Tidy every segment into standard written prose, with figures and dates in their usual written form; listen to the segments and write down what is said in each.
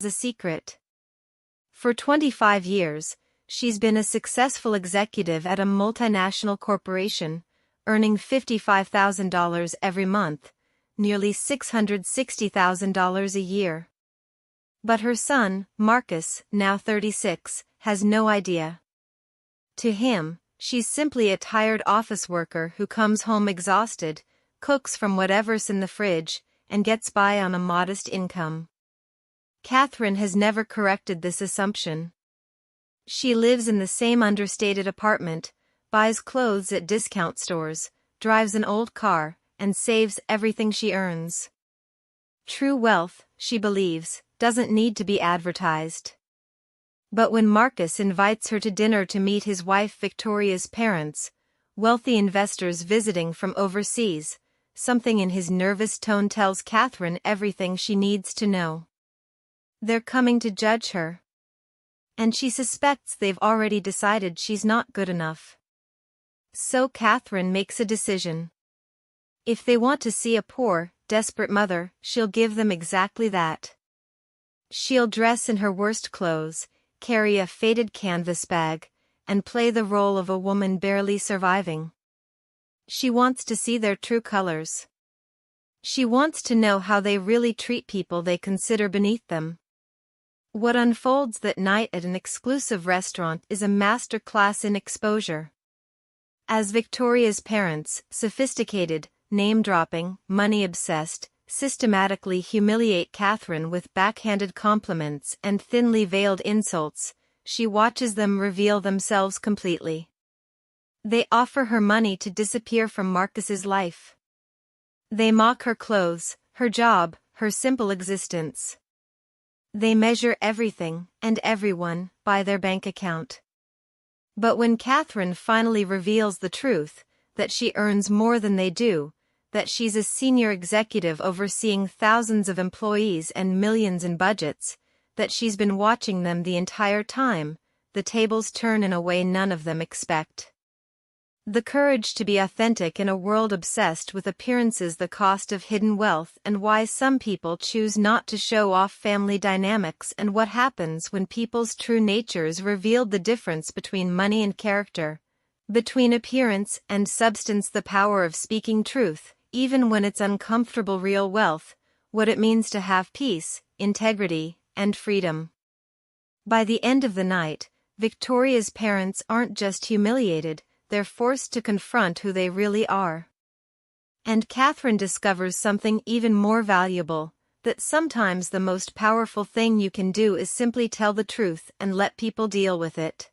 a secret. For 25 years, she's been a successful executive at a multinational corporation, earning $55,000 every month, nearly $660,000 a year. But her son, Marcus, now 36, has no idea. To him, she's simply a tired office worker who comes home exhausted, cooks from whatever's in the fridge, and gets by on a modest income. Catherine has never corrected this assumption. She lives in the same understated apartment, buys clothes at discount stores, drives an old car, and saves everything she earns. True wealth, she believes, doesn't need to be advertised. But when Marcus invites her to dinner to meet his wife Victoria's parents, wealthy investors visiting from overseas, something in his nervous tone tells Catherine everything she needs to know. They're coming to judge her. And she suspects they've already decided she's not good enough. So Catherine makes a decision. If they want to see a poor, desperate mother, she'll give them exactly that. She'll dress in her worst clothes, carry a faded canvas bag, and play the role of a woman barely surviving. She wants to see their true colors. She wants to know how they really treat people they consider beneath them. What unfolds that night at an exclusive restaurant is a master class in exposure. As Victoria's parents, sophisticated, name-dropping, money-obsessed, systematically humiliate Catherine with backhanded compliments and thinly veiled insults, she watches them reveal themselves completely. They offer her money to disappear from Marcus's life. They mock her clothes, her job, her simple existence. They measure everything, and everyone, by their bank account. But when Catherine finally reveals the truth, that she earns more than they do, that she's a senior executive overseeing thousands of employees and millions in budgets, that she's been watching them the entire time, the tables turn in a way none of them expect. The courage to be authentic in a world obsessed with appearances, the cost of hidden wealth, and why some people choose not to show off family dynamics, and what happens when people's true nature is revealed, the difference between money and character, between appearance and substance, the power of speaking truth, even when it's uncomfortable, real wealth, what it means to have peace, integrity, and freedom. By the end of the night, Victoria's parents aren't just humiliated, they're forced to confront who they really are. And Catherine discovers something even more valuable, that sometimes the most powerful thing you can do is simply tell the truth and let people deal with it.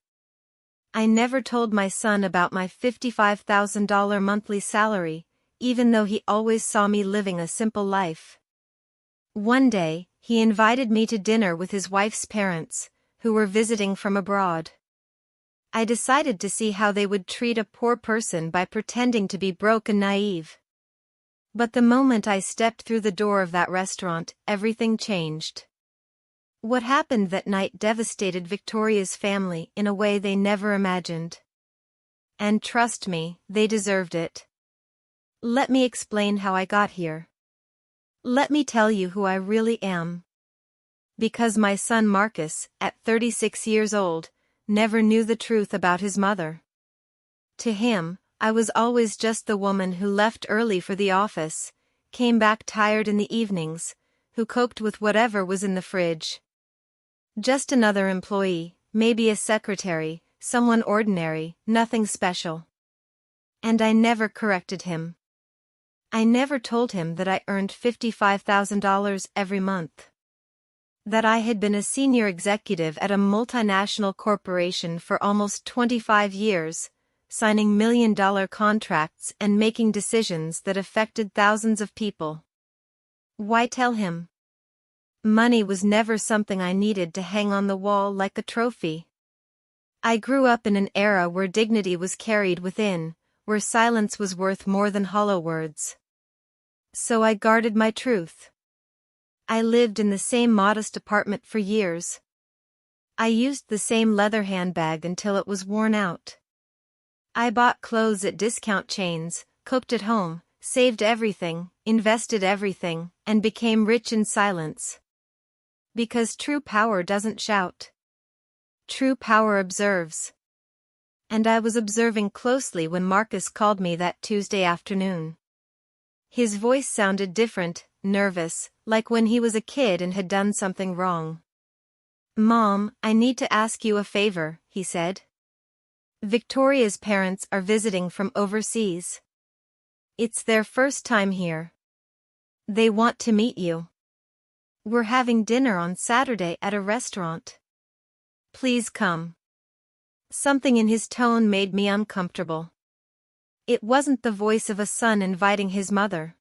I never told my son about my $55,000 monthly salary, even though he always saw me living a simple life. One day, he invited me to dinner with his wife's parents, who were visiting from abroad. I decided to see how they would treat a poor person by pretending to be broke and naive. But the moment I stepped through the door of that restaurant, everything changed. What happened that night devastated Victoria's family in a way they never imagined. And trust me, they deserved it. Let me explain how I got here. Let me tell you who I really am. Because my son Marcus, at 36 years old, never knew the truth about his mother. To him, I was always just the woman who left early for the office, came back tired in the evenings, who coped with whatever was in the fridge. Just another employee, maybe a secretary, someone ordinary, nothing special. And I never corrected him. I never told him that I earned $55,000 every month. That I had been a senior executive at a multinational corporation for almost 25 years, signing million-dollar contracts and making decisions that affected thousands of people. Why tell him? Money was never something I needed to hang on the wall like a trophy. I grew up in an era where dignity was carried within, where silence was worth more than hollow words. So I guarded my truth. I lived in the same modest apartment for years. I used the same leather handbag until it was worn out. I bought clothes at discount chains, cooked at home, saved everything, invested everything, and became rich in silence. Because true power doesn't shout. True power observes. And I was observing closely when Marcus called me that Tuesday afternoon. His voice sounded different, nervous, like when he was a kid and had done something wrong. "Mom, I need to ask you a favor," he said. "Victoria's parents are visiting from overseas. It's their first time here. They want to meet you. We're having dinner on Saturday at a restaurant. Please come." Something in his tone made me uncomfortable. It wasn't the voice of a son inviting his mother.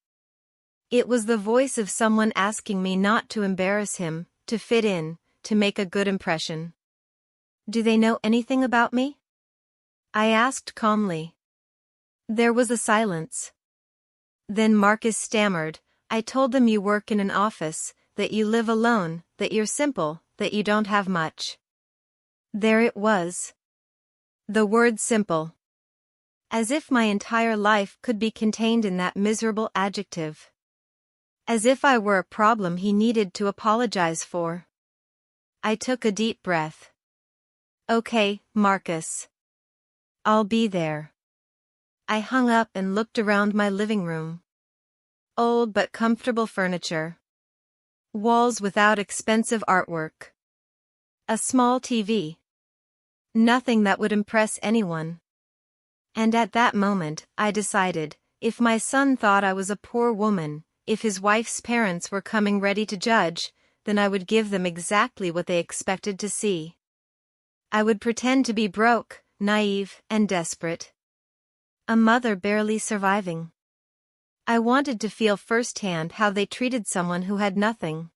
It was the voice of someone asking me not to embarrass him, to fit in, to make a good impression. "Do they know anything about me?" I asked calmly. There was a silence. Then Marcus stammered, "I told them you work in an office, that you live alone, that you're simple, that you don't have much." There it was. The word simple. As if my entire life could be contained in that miserable adjective. As if I were a problem he needed to apologize for. I took a deep breath. "Okay, Marcus. I'll be there." I hung up and looked around my living room. Old but comfortable furniture. Walls without expensive artwork. A small TV. Nothing that would impress anyone. And at that moment, I decided, if my son thought I was a poor woman, if his wife's parents were coming ready to judge, then I would give them exactly what they expected to see. I would pretend to be broke, naive, and desperate. A mother barely surviving. I wanted to feel firsthand how they treated someone who had nothing.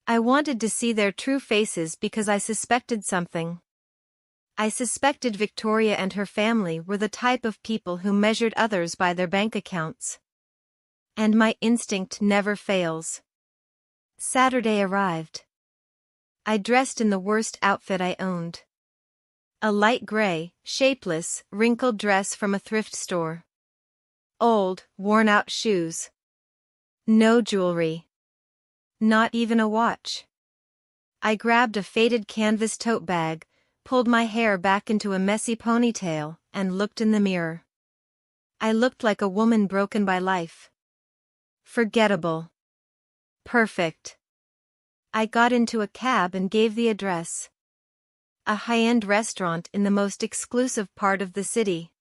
I wanted to see their true faces because I suspected something. I suspected Victoria and her family were the type of people who measured others by their bank accounts. And my instinct never fails. Saturday arrived. I dressed in the worst outfit I owned. A light gray, shapeless, wrinkled dress from a thrift store. Old, worn-out shoes. No jewelry. Not even a watch. I grabbed a faded canvas tote bag, pulled my hair back into a messy ponytail, and looked in the mirror. I looked like a woman broken by life. Forgettable. Perfect. I got into a cab and gave the address. A high-end restaurant in the most exclusive part of the city.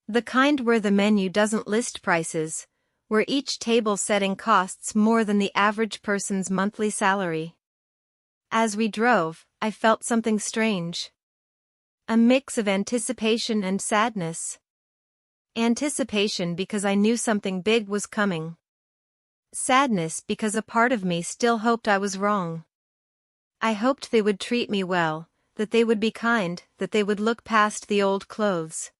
The kind where the menu doesn't list prices, where each table setting costs more than the average person's monthly salary. As we drove, I felt something strange. A mix of anticipation and sadness. Anticipation because I knew something big was coming. Sadness because a part of me still hoped I was wrong. I hoped they would treat me well, that they would be kind, that they would look past the old clothes.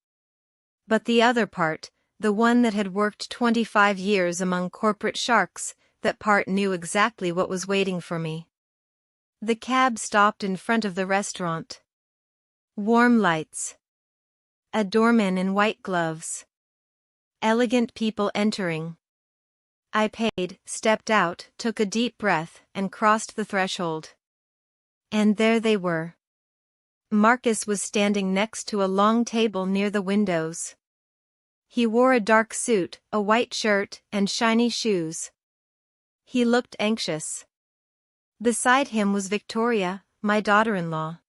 But the other part, the one that had worked 25 years among corporate sharks, that part knew exactly what was waiting for me. The cab stopped in front of the restaurant. Warm lights. A doorman in white gloves. Elegant people entering. I paid, stepped out, took a deep breath, and crossed the threshold. And there they were. Marcus was standing next to a long table near the windows. He wore a dark suit, a white shirt, and shiny shoes. He looked anxious. Beside him was Victoria, my daughter-in-law.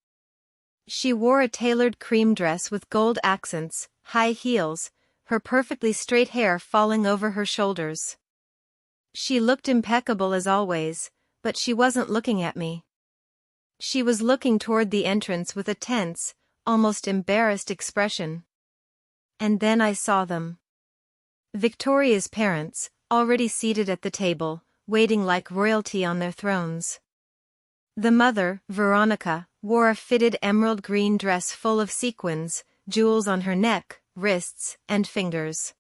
She wore a tailored cream dress with gold accents, high heels, her perfectly straight hair falling over her shoulders. She looked impeccable as always, but she wasn't looking at me. She was looking toward the entrance with a tense, almost embarrassed expression. And then I saw them. Victoria's parents, already seated at the table, waiting like royalty on their thrones. The mother, Veronica, wore a fitted emerald green dress full of sequins, jewels on her neck, wrists, and fingers.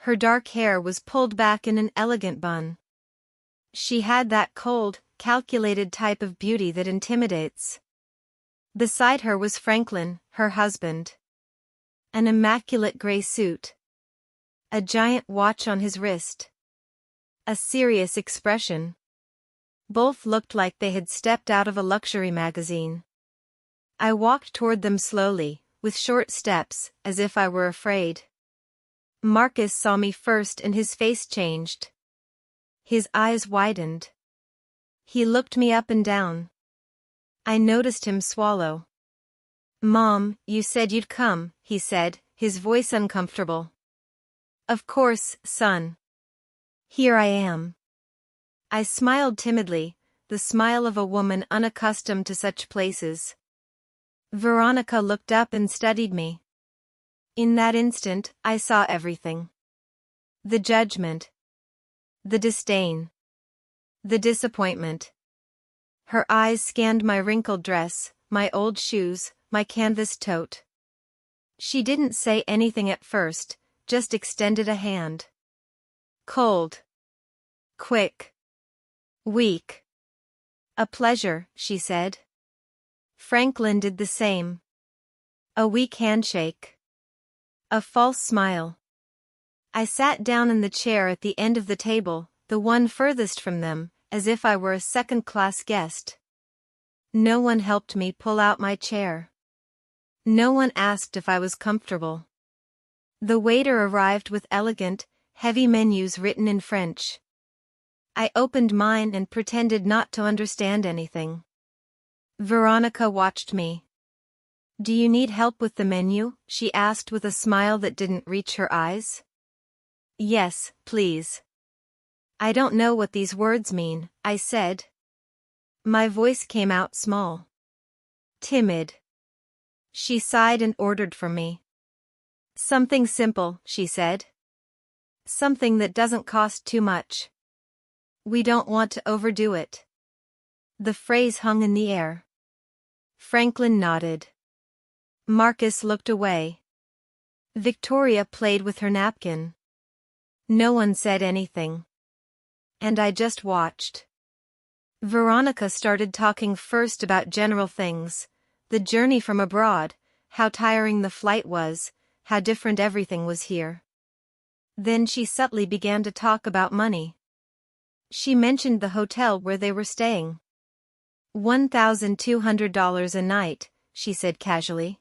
Her dark hair was pulled back in an elegant bun. She had that cold, calculated type of beauty that intimidates. Beside her was Franklin, her husband. An immaculate gray suit. A giant watch on his wrist. A serious expression. Both looked like they had stepped out of a luxury magazine. I walked toward them slowly, with short steps, as if I were afraid. Marcus saw me first and his face changed. His eyes widened. He looked me up and down. I noticed him swallow. "Mom, you said you'd come," he said, his voice uncomfortable. "Of course, son. Here I am." I smiled timidly, the smile of a woman unaccustomed to such places. Veronica looked up and studied me. In that instant, I saw everything. The judgment. The disdain. The disappointment. Her eyes scanned my wrinkled dress, my old shoes, my canvas tote. She didn't say anything at first, just extended a hand. "Cold. Quick. Weak. A pleasure," she said. Franklin did the same. A weak handshake. A false smile. I sat down in the chair at the end of the table, the one furthest from them, as if I were a second-class guest. No one helped me pull out my chair. No one asked if I was comfortable. The waiter arrived with elegant, heavy menus written in French. I opened mine and pretended not to understand anything. Veronica watched me. "Do you need help with the menu?" she asked with a smile that didn't reach her eyes. "Yes, please." "I don't know what these words mean," I said. My voice came out small. Timid. She sighed and ordered for me. "Something simple," she said. "Something that doesn't cost too much. We don't want to overdo it." The phrase hung in the air. Franklin nodded. Marcus looked away. Victoria played with her napkin. No one said anything. And I just watched. Veronica started talking first about general things, the journey from abroad, how tiring the flight was, how different everything was here. Then she subtly began to talk about money. She mentioned the hotel where they were staying. $1,200 a night, she said casually.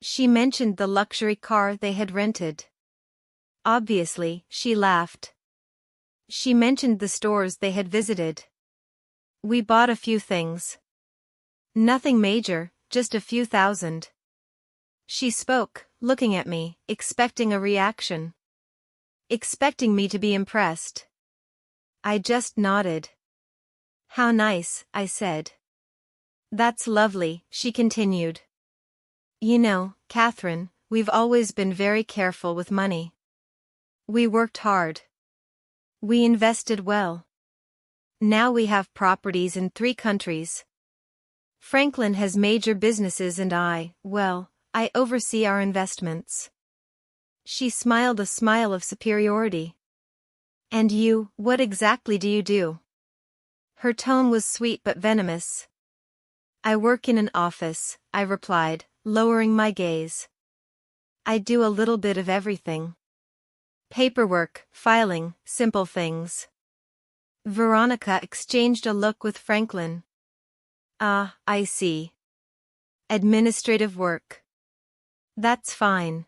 She mentioned the luxury car they had rented. Obviously, she laughed. She mentioned the stores they had visited. We bought a few things. Nothing major, just a few thousand. She spoke, looking at me, expecting a reaction. Expecting me to be impressed. I just nodded. "How nice," I said. "That's lovely," she continued. "You know, Catherine, we've always been very careful with money. We worked hard. We invested well. Now we have properties in 3 countries. Franklin has major businesses and I oversee our investments." She smiled a smile of superiority. "And you, what exactly do you do?" Her tone was sweet but venomous. "I work in an office," I replied, lowering my gaze. "I do a little bit of everything. Paperwork, filing, simple things." Veronica exchanged a look with Franklin. "Ah, I see. Administrative work. That's fine.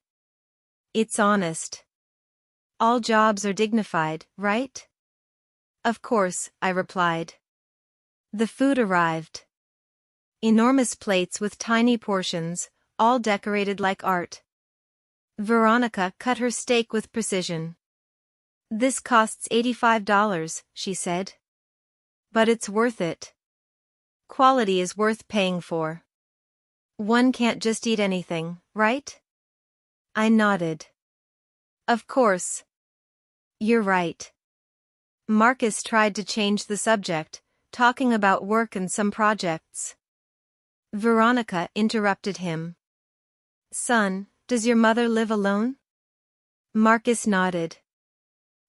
It's honest. All jobs are dignified, right?" "Of course," I replied. The food arrived. Enormous plates with tiny portions, all decorated like art. Veronica cut her steak with precision. "This costs $85, she said. "But it's worth it. Quality is worth paying for. One can't just eat anything, right?" I nodded. "Of course. You're right." Marcus tried to change the subject, talking about work and some projects. Veronica interrupted him. "Son, does your mother live alone?" Marcus nodded.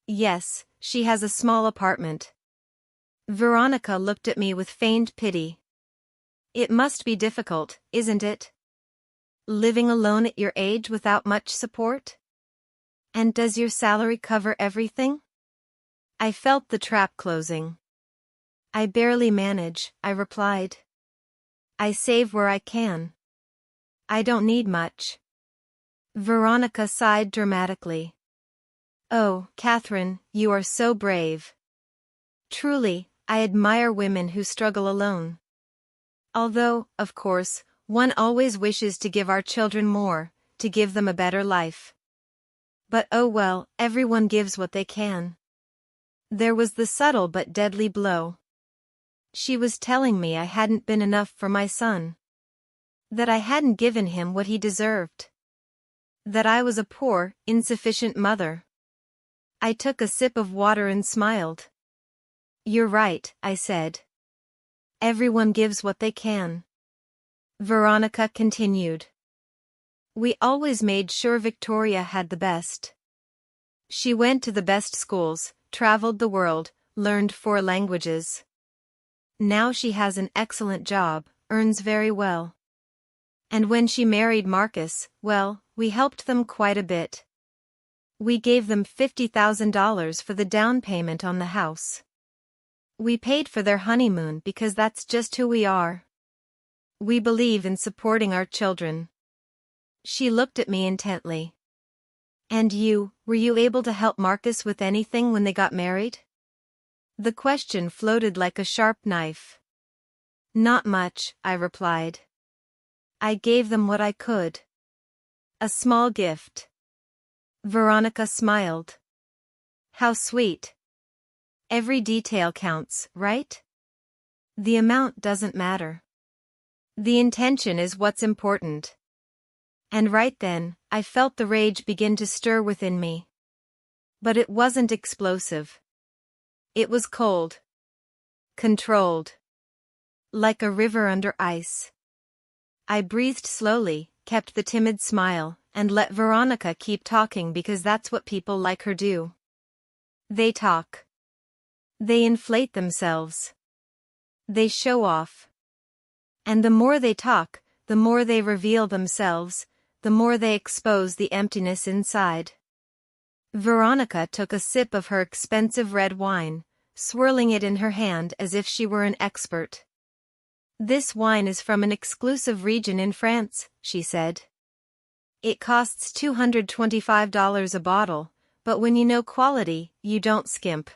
"Yes, she has a small apartment." Veronica looked at me with feigned pity. "It must be difficult, isn't it? Living alone at your age without much support? And does your salary cover everything?" I felt the trap closing. I barely manage, I replied. I save where I can. I don't need much. Veronica sighed dramatically. Oh, Catherine, you are so brave. Truly, I admire women who struggle alone. Although, of course, one always wishes to give our children more, to give them a better life. But oh well, everyone gives what they can. There was the subtle but deadly blow. She was telling me I hadn't been enough for my son. That I hadn't given him what he deserved. That I was a poor, insufficient mother. I took a sip of water and smiled. You're right, I said. Everyone gives what they can. Veronica continued. We always made sure Victoria had the best. She went to the best schools, traveled the world, learned 4 languages. Now she has an excellent job, earns very well. And when she married Marcus, well, we helped them quite a bit. We gave them $50,000 for the down payment on the house. We paid for their honeymoon because that's just who we are. We believe in supporting our children. She looked at me intently. And you, were you able to help Marcus with anything when they got married? The question floated like a sharp knife. Not much, I replied. I gave them what I could. A small gift. Veronica smiled. How sweet. Every detail counts, right? The amount doesn't matter. The intention is what's important. And right then, I felt the rage begin to stir within me. But it wasn't explosive. It was cold. Controlled. Like a river under ice. I breathed slowly, kept the timid smile, and let Veronica keep talking because that's what people like her do. They talk. They inflate themselves. They show off. And the more they talk, the more they reveal themselves, the more they expose the emptiness inside. Veronica took a sip of her expensive red wine, swirling it in her hand as if she were an expert. This wine is from an exclusive region in France, she said. It costs $225 a bottle, but when you know quality, you don't skimp.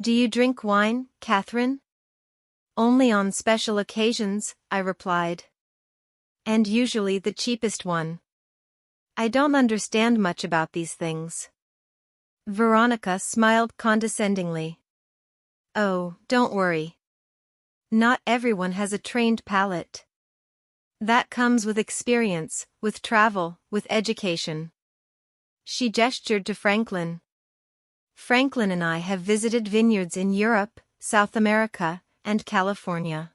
Do you drink wine, Catherine? Only on special occasions, I replied. And usually the cheapest one. I don't understand much about these things. Veronica smiled condescendingly. Oh, don't worry. Not everyone has a trained palate. That comes with experience, with travel, with education. She gestured to Franklin. Franklin and I have visited vineyards in Europe, South America, and California.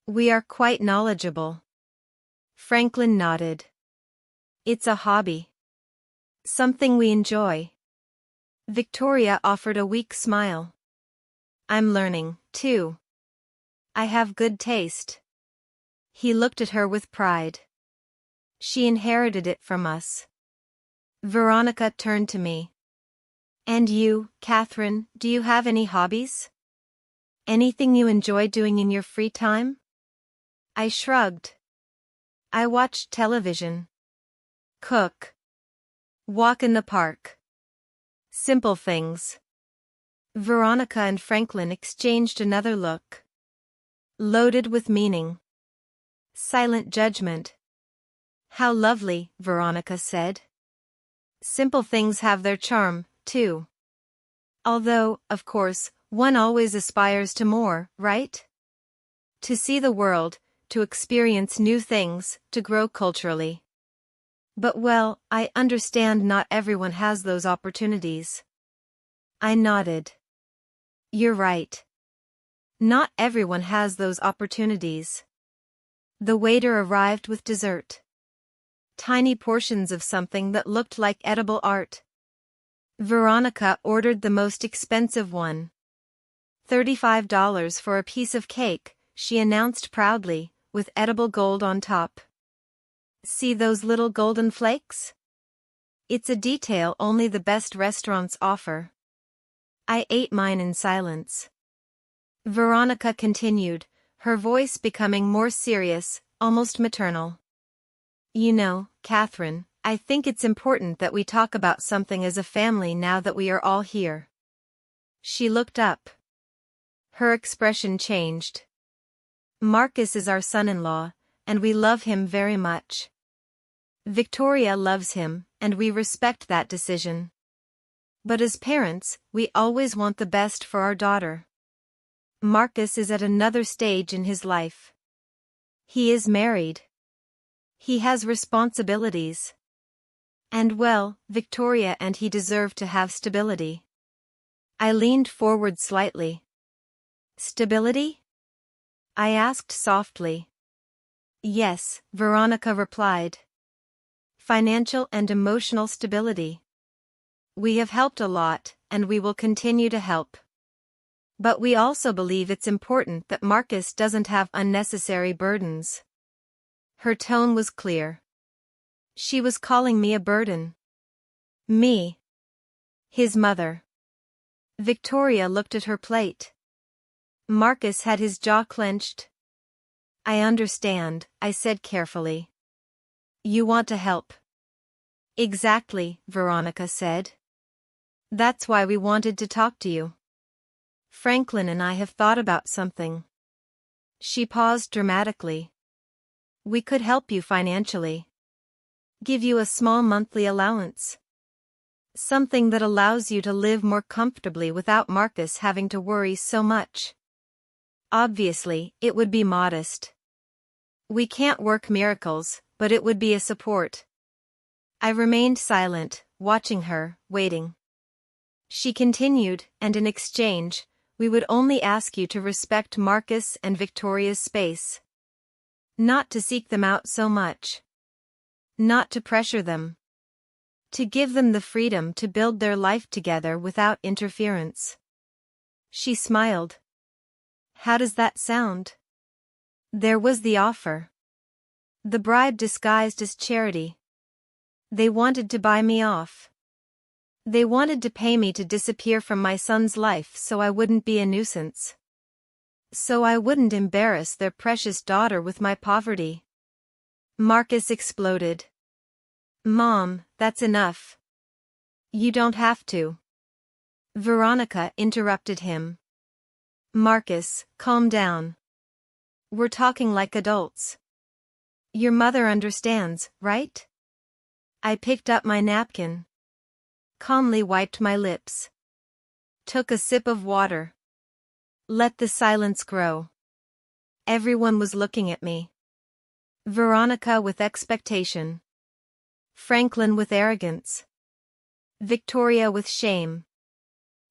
We are quite knowledgeable. Franklin nodded. It's a hobby. Something we enjoy. Victoria offered a weak smile. I'm learning, too. I have good taste. He looked at her with pride. She inherited it from us. Veronica turned to me. And you, Catherine, do you have any hobbies? Anything you enjoy doing in your free time? I shrugged. I watched television. Cook. Walk in the park. Simple things. Veronica and Franklin exchanged another look. Loaded with meaning. Silent judgment. How lovely, Veronica said. Simple things have their charm, too. Although, of course, one always aspires to more, right? To see the world, to experience new things, to grow culturally. But well, I understand not everyone has those opportunities. I nodded. You're right. Not everyone has those opportunities. The waiter arrived with dessert. Tiny portions of something that looked like edible art. Veronica ordered the most expensive one. $35 for a piece of cake, she announced proudly, with edible gold on top. See those little golden flakes? It's a detail only the best restaurants offer. I ate mine in silence. Veronica continued, her voice becoming more serious, almost maternal. You know, Catherine, I think it's important that we talk about something as a family now that we are all here. She looked up. Her expression changed. Marcus is our son-in-law, and we love him very much. Victoria loves him, and we respect that decision. But as parents, we always want the best for our daughter. Marcus is at another stage in his life. He is married. He has responsibilities. And well, Victoria and he deserve to have stability. I leaned forward slightly. Stability? I asked softly. Yes, Veronica replied. Financial and emotional stability. We have helped a lot, and we will continue to help. But we also believe it's important that Marcus doesn't have unnecessary burdens. Her tone was clear. She was calling me a burden. Me. His mother. Victoria looked at her plate. Marcus had his jaw clenched. I understand, I said carefully. You want to help. Exactly, Veronica said. That's why we wanted to talk to you. Franklin and I have thought about something. She paused dramatically. We could help you financially. Give you a small monthly allowance. Something that allows you to live more comfortably without Marcus having to worry so much. Obviously, it would be modest. We can't work miracles, but it would be a support. I remained silent, watching her, waiting. She continued, and in exchange, we would only ask you to respect Marcus and Victoria's space. Not to seek them out so much. Not to pressure them. To give them the freedom to build their life together without interference. She smiled. How does that sound? There was the offer. The bribe disguised as charity. They wanted to buy me off. They wanted to pay me to disappear from my son's life so I wouldn't be a nuisance. So I wouldn't embarrass their precious daughter with my poverty. Marcus exploded. Mom, that's enough. You don't have to. Veronica interrupted him. Marcus, calm down. We're talking like adults. Your mother understands, right? I picked up my napkin. Calmly wiped my lips. Took a sip of water. Let the silence grow. Everyone was looking at me. Veronica with expectation. Franklin with arrogance. Victoria with shame.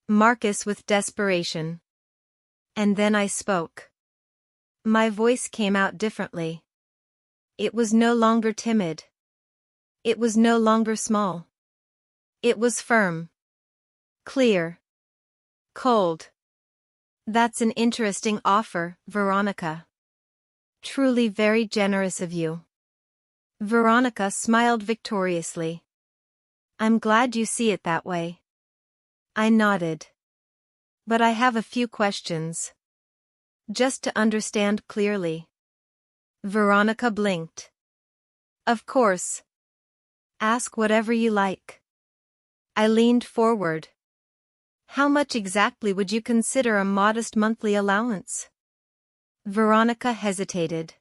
Marcus with desperation. And then I spoke. My voice came out differently. It was no longer timid. It was no longer small. It was firm. Clear. Cold. That's an interesting offer, Veronica. Truly very generous of you. Veronica smiled victoriously. I'm glad you see it that way. I nodded. But I have a few questions. Just to understand clearly. Veronica blinked. Of course. Ask whatever you like. I leaned forward. How much exactly would you consider a modest monthly allowance? Veronica hesitated.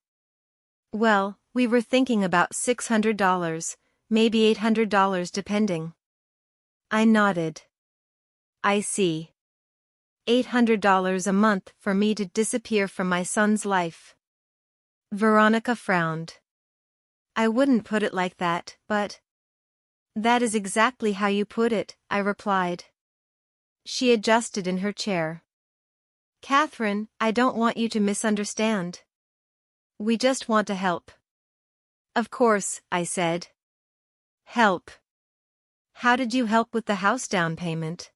Well, we were thinking about $600, maybe $800 depending. I nodded. I see. $800 a month for me to disappear from my son's life. Veronica frowned. I wouldn't put it like that, but... That is exactly how you put it, I replied. She adjusted in her chair. Catherine, I don't want you to misunderstand. We just want to help. Of course, I said. Help. How did you help with the house down payment?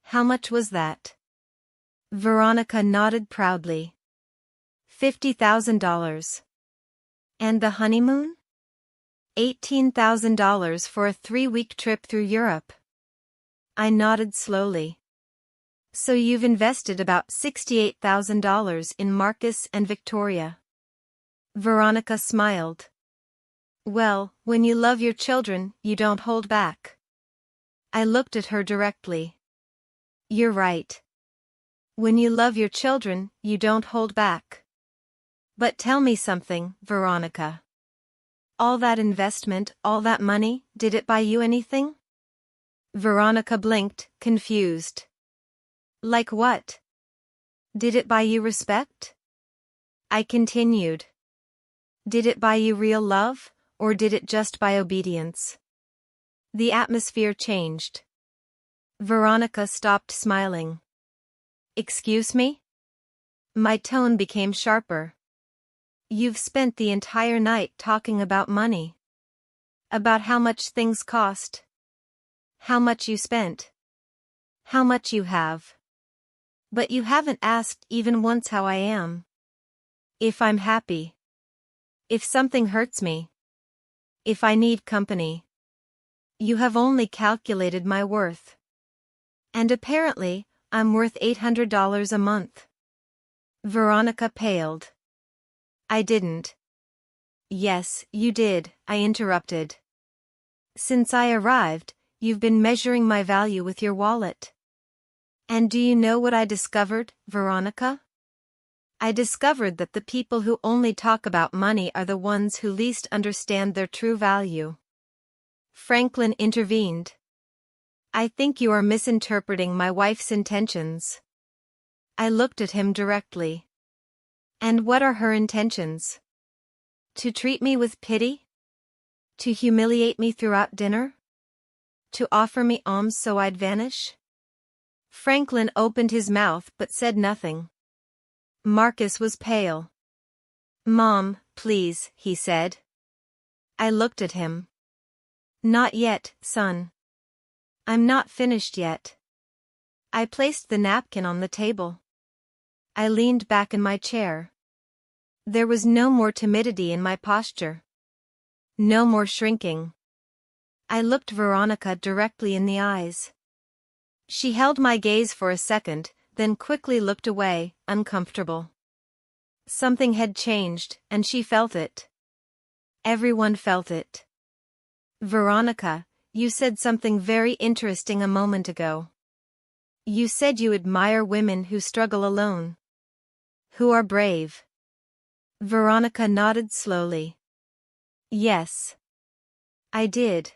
How much was that? Veronica nodded proudly. $50,000. And the honeymoon? $18,000 for a 3-week trip through Europe. I nodded slowly. So you've invested about $68,000 in Marcus and Victoria. Veronica smiled. Well, when you love your children, you don't hold back. I looked at her directly. You're right. When you love your children, you don't hold back. But tell me something, Veronica. All that investment, all that money, did it buy you anything? Veronica blinked, confused. Like what? Did it buy you respect? I continued. Did it buy you real love, or did it just buy obedience? The atmosphere changed. Veronica stopped smiling. Excuse me? My tone became sharper. You've spent the entire night talking about money. About how much things cost. How much you spent. How much you have. But you haven't asked even once how I am. If I'm happy. If something hurts me. If I need company. You have only calculated my worth. And apparently, I'm worth $800 a month. Veronica paled. I didn't. Yes, you did, I interrupted. Since I arrived, you've been measuring my value with your wallet. And do you know what I discovered, Veronica? I discovered that the people who only talk about money are the ones who least understand their true value. Franklin intervened. I think you are misinterpreting my wife's intentions. I looked at him directly. And what are her intentions? To treat me with pity? To humiliate me throughout dinner? To offer me alms so I'd vanish? Franklin opened his mouth but said nothing. Marcus was pale. Mom, please, he said. I looked at him. Not yet, son. I'm not finished yet. I placed the napkin on the table. I leaned back in my chair. There was no more timidity in my posture. No more shrinking. I looked Veronica directly in the eyes. She held my gaze for a second, then quickly looked away, uncomfortable. Something had changed, and she felt it. Everyone felt it. Veronica, you said something very interesting a moment ago. You said you admire women who struggle alone. Who are brave. Veronica nodded slowly. Yes. I did.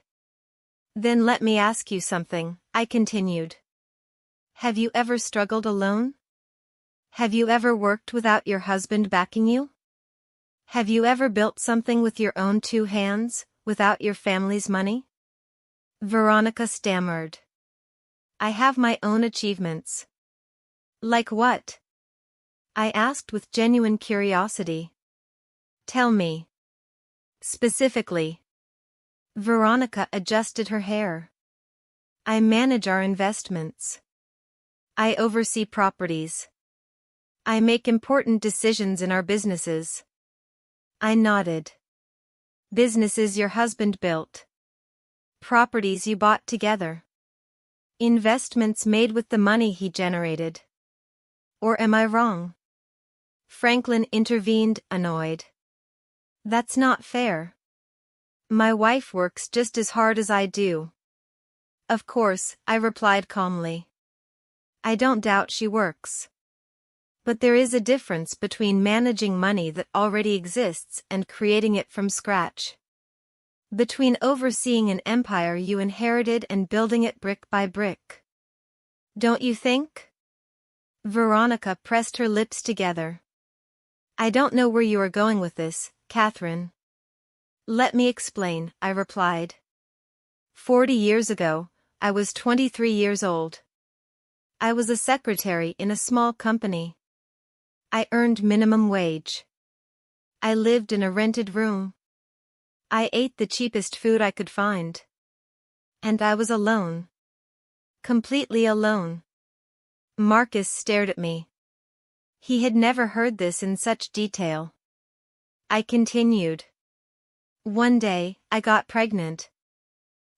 Then let me ask you something, I continued. Have you ever struggled alone? Have you ever worked without your husband backing you? Have you ever built something with your own two hands, without your family's money? Veronica stammered. I have my own achievements. Like what? I asked with genuine curiosity. Tell me. Specifically. Veronica adjusted her hair. I manage our investments. I oversee properties. I make important decisions in our businesses. I nodded. Businesses your husband built. Properties you bought together. Investments made with the money he generated. Or am I wrong? Franklin intervened, annoyed. That's not fair. My wife works just as hard as I do. Of course, I replied calmly. I don't doubt she works. But there is a difference between managing money that already exists and creating it from scratch. Between overseeing an empire you inherited and building it brick by brick. Don't you think? Veronica pressed her lips together. I don't know where you are going with this, Catherine. Let me explain, I replied. 40 years ago, I was 23 years old. I was a secretary in a small company. I earned minimum wage. I lived in a rented room. I ate the cheapest food I could find. And I was alone. Completely alone. Marcus stared at me. He had never heard this in such detail. I continued. One day, I got pregnant.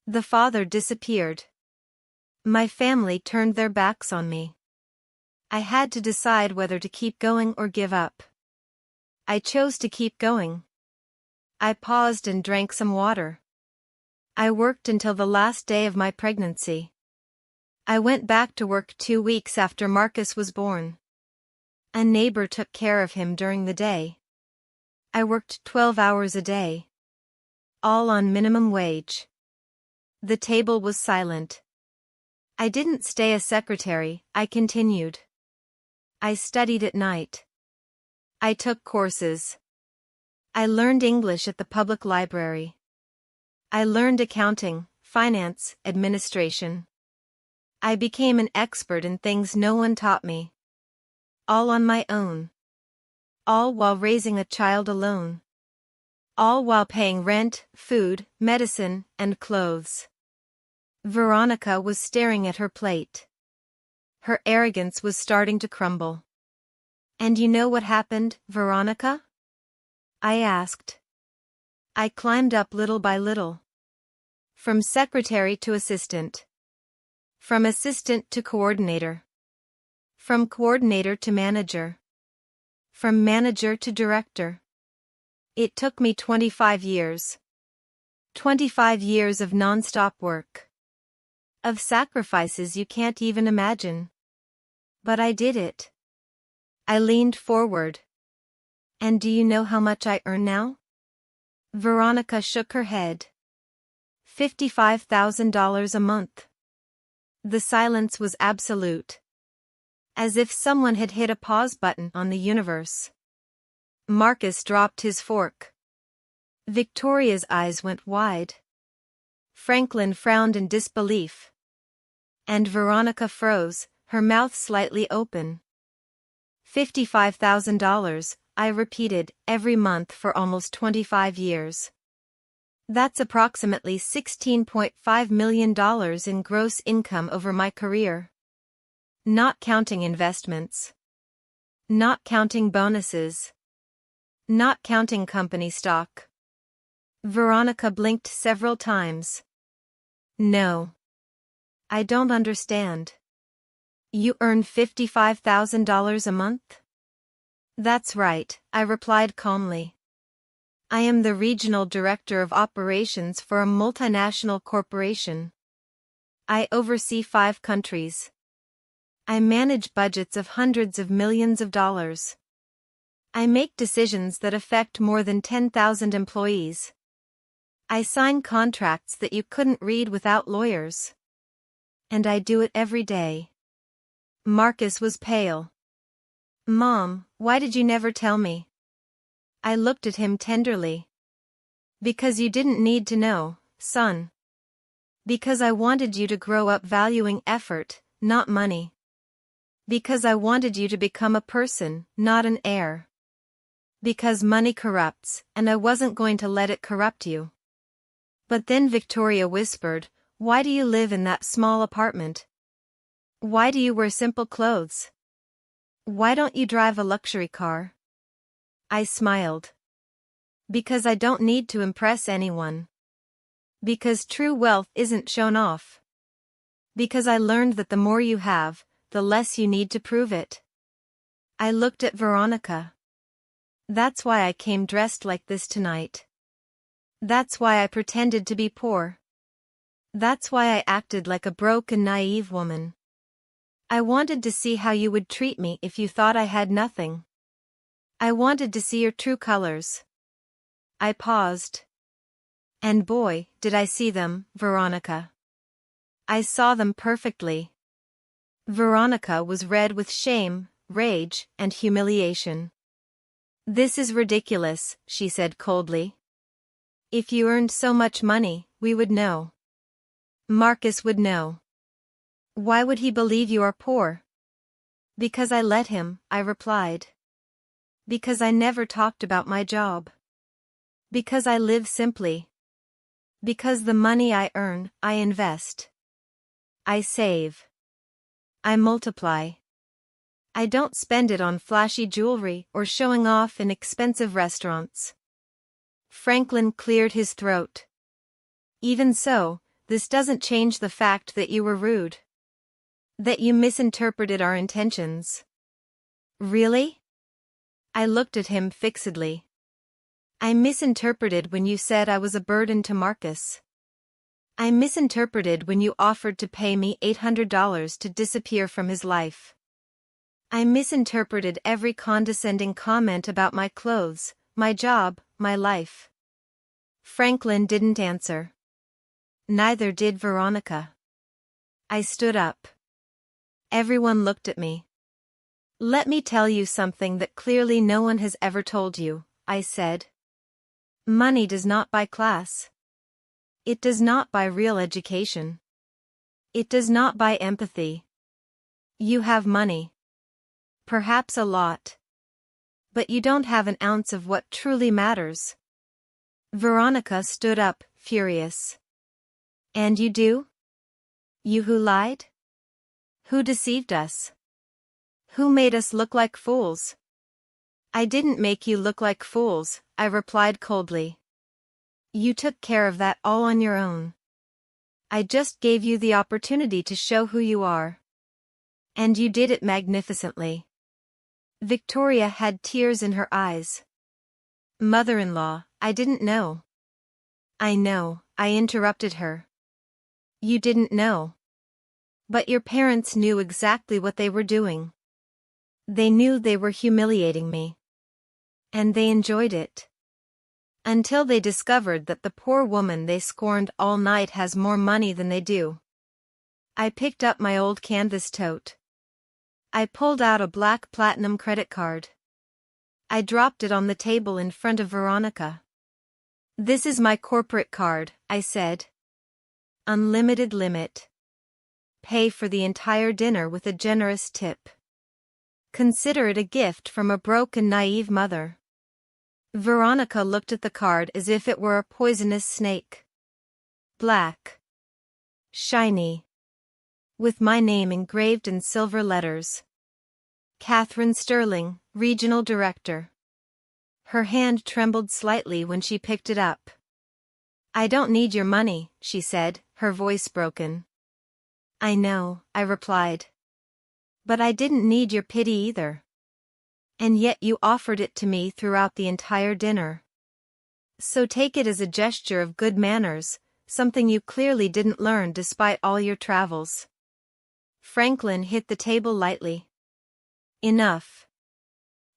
The father disappeared. My family turned their backs on me. I had to decide whether to keep going or give up. I chose to keep going. I paused and drank some water. I worked until the last day of my pregnancy. I went back to work 2 weeks after Marcus was born. A neighbor took care of him during the day. I worked 12 hours a day. All on minimum wage. The table was silent. I didn't stay a secretary, I continued. I studied at night. I took courses. I learned English at the public library. I learned accounting, finance, administration. I became an expert in things no one taught me. All on my own. All while raising a child alone. All while paying rent, food, medicine, and clothes. Veronica was staring at her plate. Her arrogance was starting to crumble. And you know what happened, Veronica? I asked. I climbed up little by little. From secretary to assistant. From assistant to coordinator. From coordinator to manager. From manager to director. It took me 25 years. 25 years of non-stop work. Of sacrifices you can't even imagine. But I did it. I leaned forward. And do you know how much I earn now? Veronica shook her head. $55,000 a month. The silence was absolute. As if someone had hit a pause button on the universe. Marcus dropped his fork. Victoria's eyes went wide. Franklin frowned in disbelief. And Veronica froze, her mouth slightly open. $55,000, I repeated, every month for almost 25 years. That's approximately $16.5 million in gross income over my career. Not counting investments. Not counting bonuses. Not counting company stock. Veronica blinked several times. No. I don't understand. You earn $55,000 a month? That's right, I replied calmly. I am the regional director of operations for a multinational corporation. I oversee 5 countries. I manage budgets of hundreds of millions of dollars. I make decisions that affect more than 10,000 employees. I sign contracts that you couldn't read without lawyers. And I do it every day. Marcus was pale. Mom, why did you never tell me? I looked at him tenderly. Because you didn't need to know, son. Because I wanted you to grow up valuing effort, not money. Because I wanted you to become a person, not an heir. Because money corrupts, and I wasn't going to let it corrupt you. But then Victoria whispered, why do you live in that small apartment? Why do you wear simple clothes? Why don't you drive a luxury car? I smiled. Because I don't need to impress anyone. Because true wealth isn't shown off. Because I learned that the more you have, the less you need to prove it. I looked at Veronica. That's why I came dressed like this tonight. That's why I pretended to be poor. That's why I acted like a broke and naive woman. I wanted to see how you would treat me if you thought I had nothing. I wanted to see your true colors. I paused. And boy, did I see them, Veronica. I saw them perfectly. Veronica was red with shame, rage, and humiliation. This is ridiculous, she said coldly. If you earned so much money, we would know. Marcus would know. Why would he believe you are poor? Because I let him, I replied. Because I never talked about my job. Because I live simply. Because the money I earn, I invest. I save. I multiply. I don't spend it on flashy jewelry or showing off in expensive restaurants. Franklin cleared his throat. Even so, this doesn't change the fact that you were rude. That you misinterpreted our intentions. Really? I looked at him fixedly. I misinterpreted when you said I was a burden to Marcus. I misinterpreted when you offered to pay me $800 to disappear from his life. I misinterpreted every condescending comment about my clothes, my job, my life. Franklin didn't answer. Neither did Veronica. I stood up. Everyone looked at me. Let me tell you something that clearly no one has ever told you, I said. Money does not buy class. It does not buy real education. It does not buy empathy. You have money. Perhaps a lot. But you don't have an ounce of what truly matters. Veronica stood up, furious. And you do? You who lied? Who deceived us? Who made us look like fools? I didn't make you look like fools, I replied coldly. You took care of that all on your own. I just gave you the opportunity to show who you are. And you did it magnificently. Victoria had tears in her eyes. Mother-in-law, I didn't know. I know, I interrupted her. You didn't know. But your parents knew exactly what they were doing. They knew they were humiliating me. And they enjoyed it. Until they discovered that the poor woman they scorned all night has more money than they do. I picked up my old canvas tote. I pulled out a black platinum credit card. I dropped it on the table in front of Veronica. This is my corporate card, I said. Unlimited limit. Pay for the entire dinner with a generous tip. Consider it a gift from a broke and naive mother. Veronica looked at the card as if it were a poisonous snake. Black. Shiny. With my name engraved in silver letters. Catherine Sterling, Regional Director. Her hand trembled slightly when she picked it up. I don't need your money, she said, her voice broken. I know, I replied. But I didn't need your pity either. And yet you offered it to me throughout the entire dinner. So take it as a gesture of good manners, something you clearly didn't learn despite all your travels. Franklin hit the table lightly. Enough.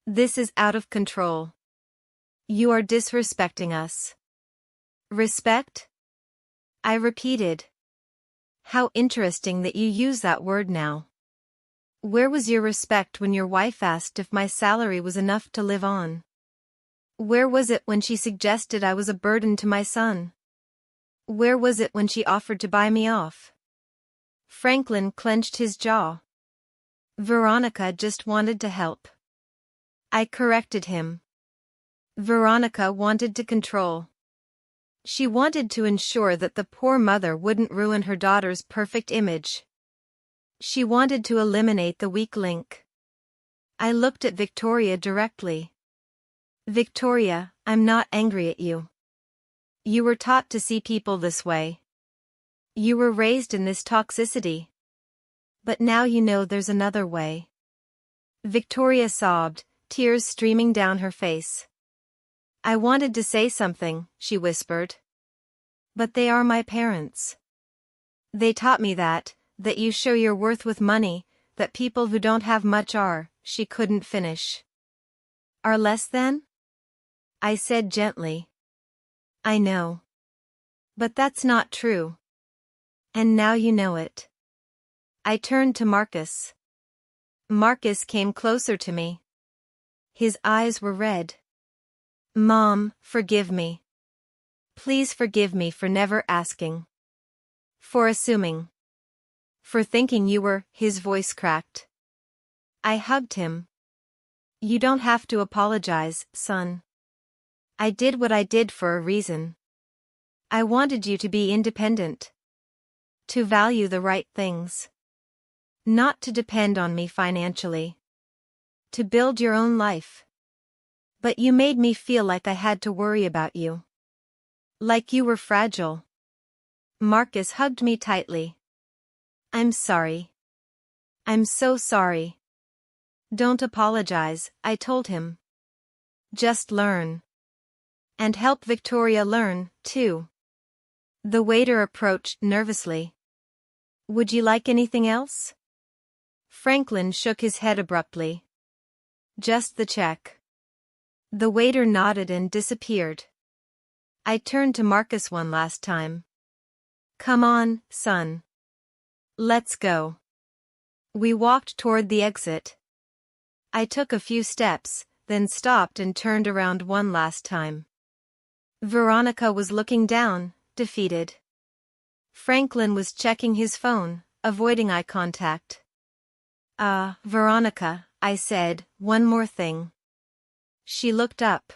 This is out of control. You are disrespecting us. Respect? I repeated. How interesting that you use that word now. Where was your respect when your wife asked if my salary was enough to live on? Where was it when she suggested I was a burden to my son? Where was it when she offered to buy me off? Franklin clenched his jaw. Veronica just wanted to help. I corrected him. Veronica wanted to control. She wanted to ensure that the poor mother wouldn't ruin her daughter's perfect image. She wanted to eliminate the weak link. I looked at Victoria directly. Victoria, I'm not angry at you. You were taught to see people this way. You were raised in this toxicity. But now you know there's another way. Victoria sobbed, tears streaming down her face. I wanted to say something, she whispered. But they are my parents. They taught me that you show your worth with money, that people who don't have much are, she couldn't finish. Are less than? I said gently. I know. But that's not true. And now you know it. I turned to Marcus. Marcus came closer to me. His eyes were red. Mom, forgive me. Please forgive me for never asking. For assuming. For thinking you were, his voice cracked. I hugged him. You don't have to apologize, son. I did what I did for a reason. I wanted you to be independent. To value the right things. Not to depend on me financially. To build your own life. But you made me feel like I had to worry about you. Like you were fragile. Marcus hugged me tightly. I'm sorry. I'm so sorry. Don't apologize, I told him. Just learn. And help Victoria learn, too. The waiter approached nervously. Would you like anything else? Franklin shook his head abruptly. Just the check. The waiter nodded and disappeared. I turned to Marcus one last time. Come on, son. Let's go. We walked toward the exit. I took a few steps, then stopped and turned around one last time. Veronica was looking down, defeated. Franklin was checking his phone, avoiding eye contact. Veronica, I said, one more thing. She looked up.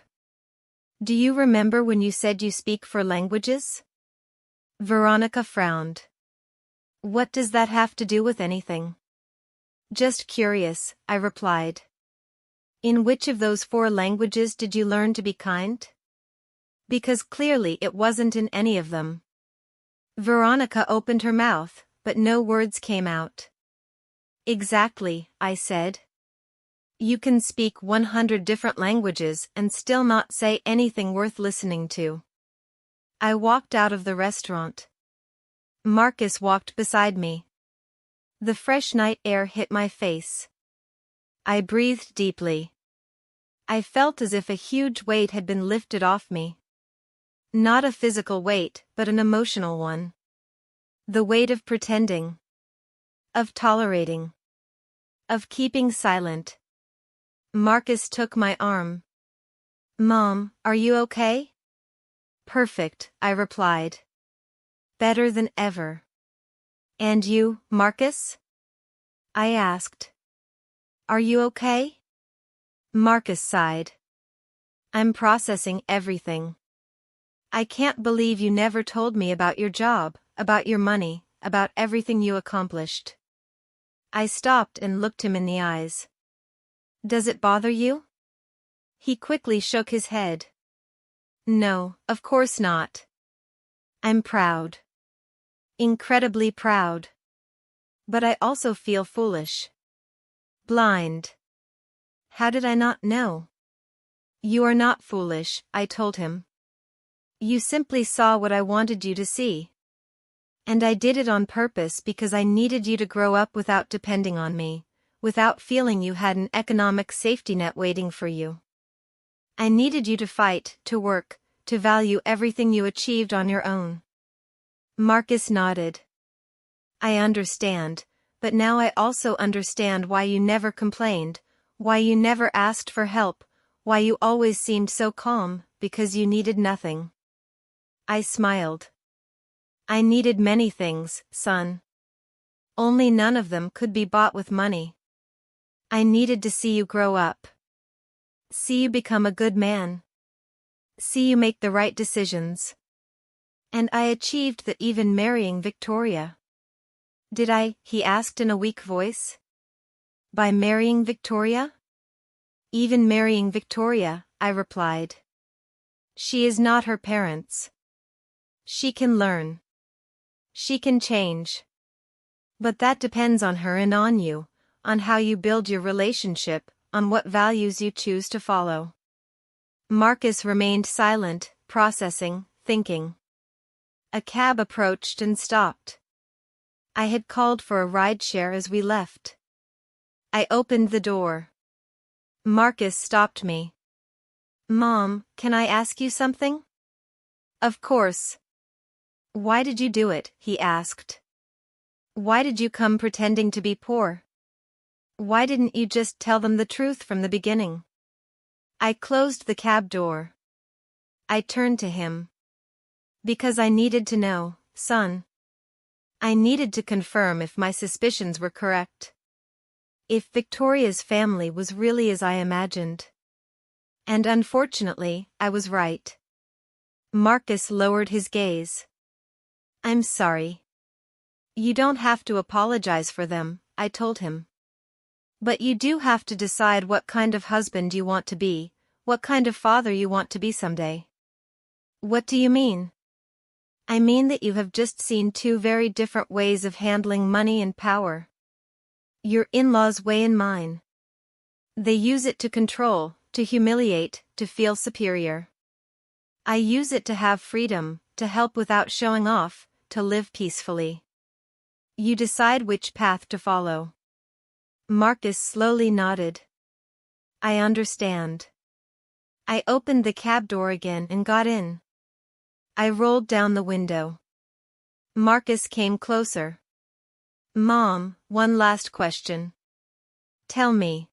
Do you remember when you said you speak 4 languages? Veronica frowned. What does that have to do with anything? Just curious, I replied. In which of those 4 languages did you learn to be kind? Because clearly it wasn't in any of them. Veronica opened her mouth, but no words came out. Exactly, I said. You can speak 100 different languages and still not say anything worth listening to. I walked out of the restaurant. Marcus walked beside me. The fresh night air hit my face. I breathed deeply. I felt as if a huge weight had been lifted off me. Not a physical weight, but an emotional one. The weight of pretending. Of tolerating. Of keeping silent. Marcus took my arm. Mom, are you okay? Perfect, I replied. Better than ever. And you, Marcus? I asked. Are you okay? Marcus sighed. I'm processing everything. I can't believe you never told me about your job, about your money, about everything you accomplished. I stopped and looked him in the eyes. Does it bother you? He quickly shook his head. No, of course not. I'm proud. Incredibly proud. But I also feel foolish. Blind. How did I not know? You are not foolish, I told him. You simply saw what I wanted you to see. And I did it on purpose because I needed you to grow up without depending on me, without feeling you had an economic safety net waiting for you. I needed you to fight, to work, to value everything you achieved on your own. Marcus nodded. I understand, but now I also understand why you never complained, why you never asked for help, why you always seemed so calm, because you needed nothing. I smiled. I needed many things, son. Only none of them could be bought with money. I needed to see you grow up. See you become a good man. See you make the right decisions. And I achieved that even marrying Victoria. Did I? He asked in a weak voice. By marrying Victoria? Even marrying Victoria, I replied. She is not her parents. She can learn. She can change. But that depends on her and on you, on how you build your relationship, on what values you choose to follow. Marcus remained silent, processing, thinking. A cab approached and stopped. I had called for a rideshare as we left. I opened the door. Marcus stopped me. Mom, can I ask you something? Of course. Why did you do it? He asked. Why did you come pretending to be poor? Why didn't you just tell them the truth from the beginning? I closed the cab door. I turned to him. Because I needed to know, son. I needed to confirm if my suspicions were correct. If Victoria's family was really as I imagined. And unfortunately, I was right. Marcus lowered his gaze. I'm sorry. You don't have to apologize for them, I told him. But you do have to decide what kind of husband you want to be, what kind of father you want to be someday. What do you mean? I mean that you have just seen 2 very different ways of handling money and power. Your in-laws weigh in mine. They use it to control, to humiliate, to feel superior. I use it to have freedom, to help without showing off, to live peacefully. You decide which path to follow. Marcus slowly nodded. I understand. I opened the cab door again and got in. I rolled down the window. Marcus came closer. Mom, one last question. Tell me.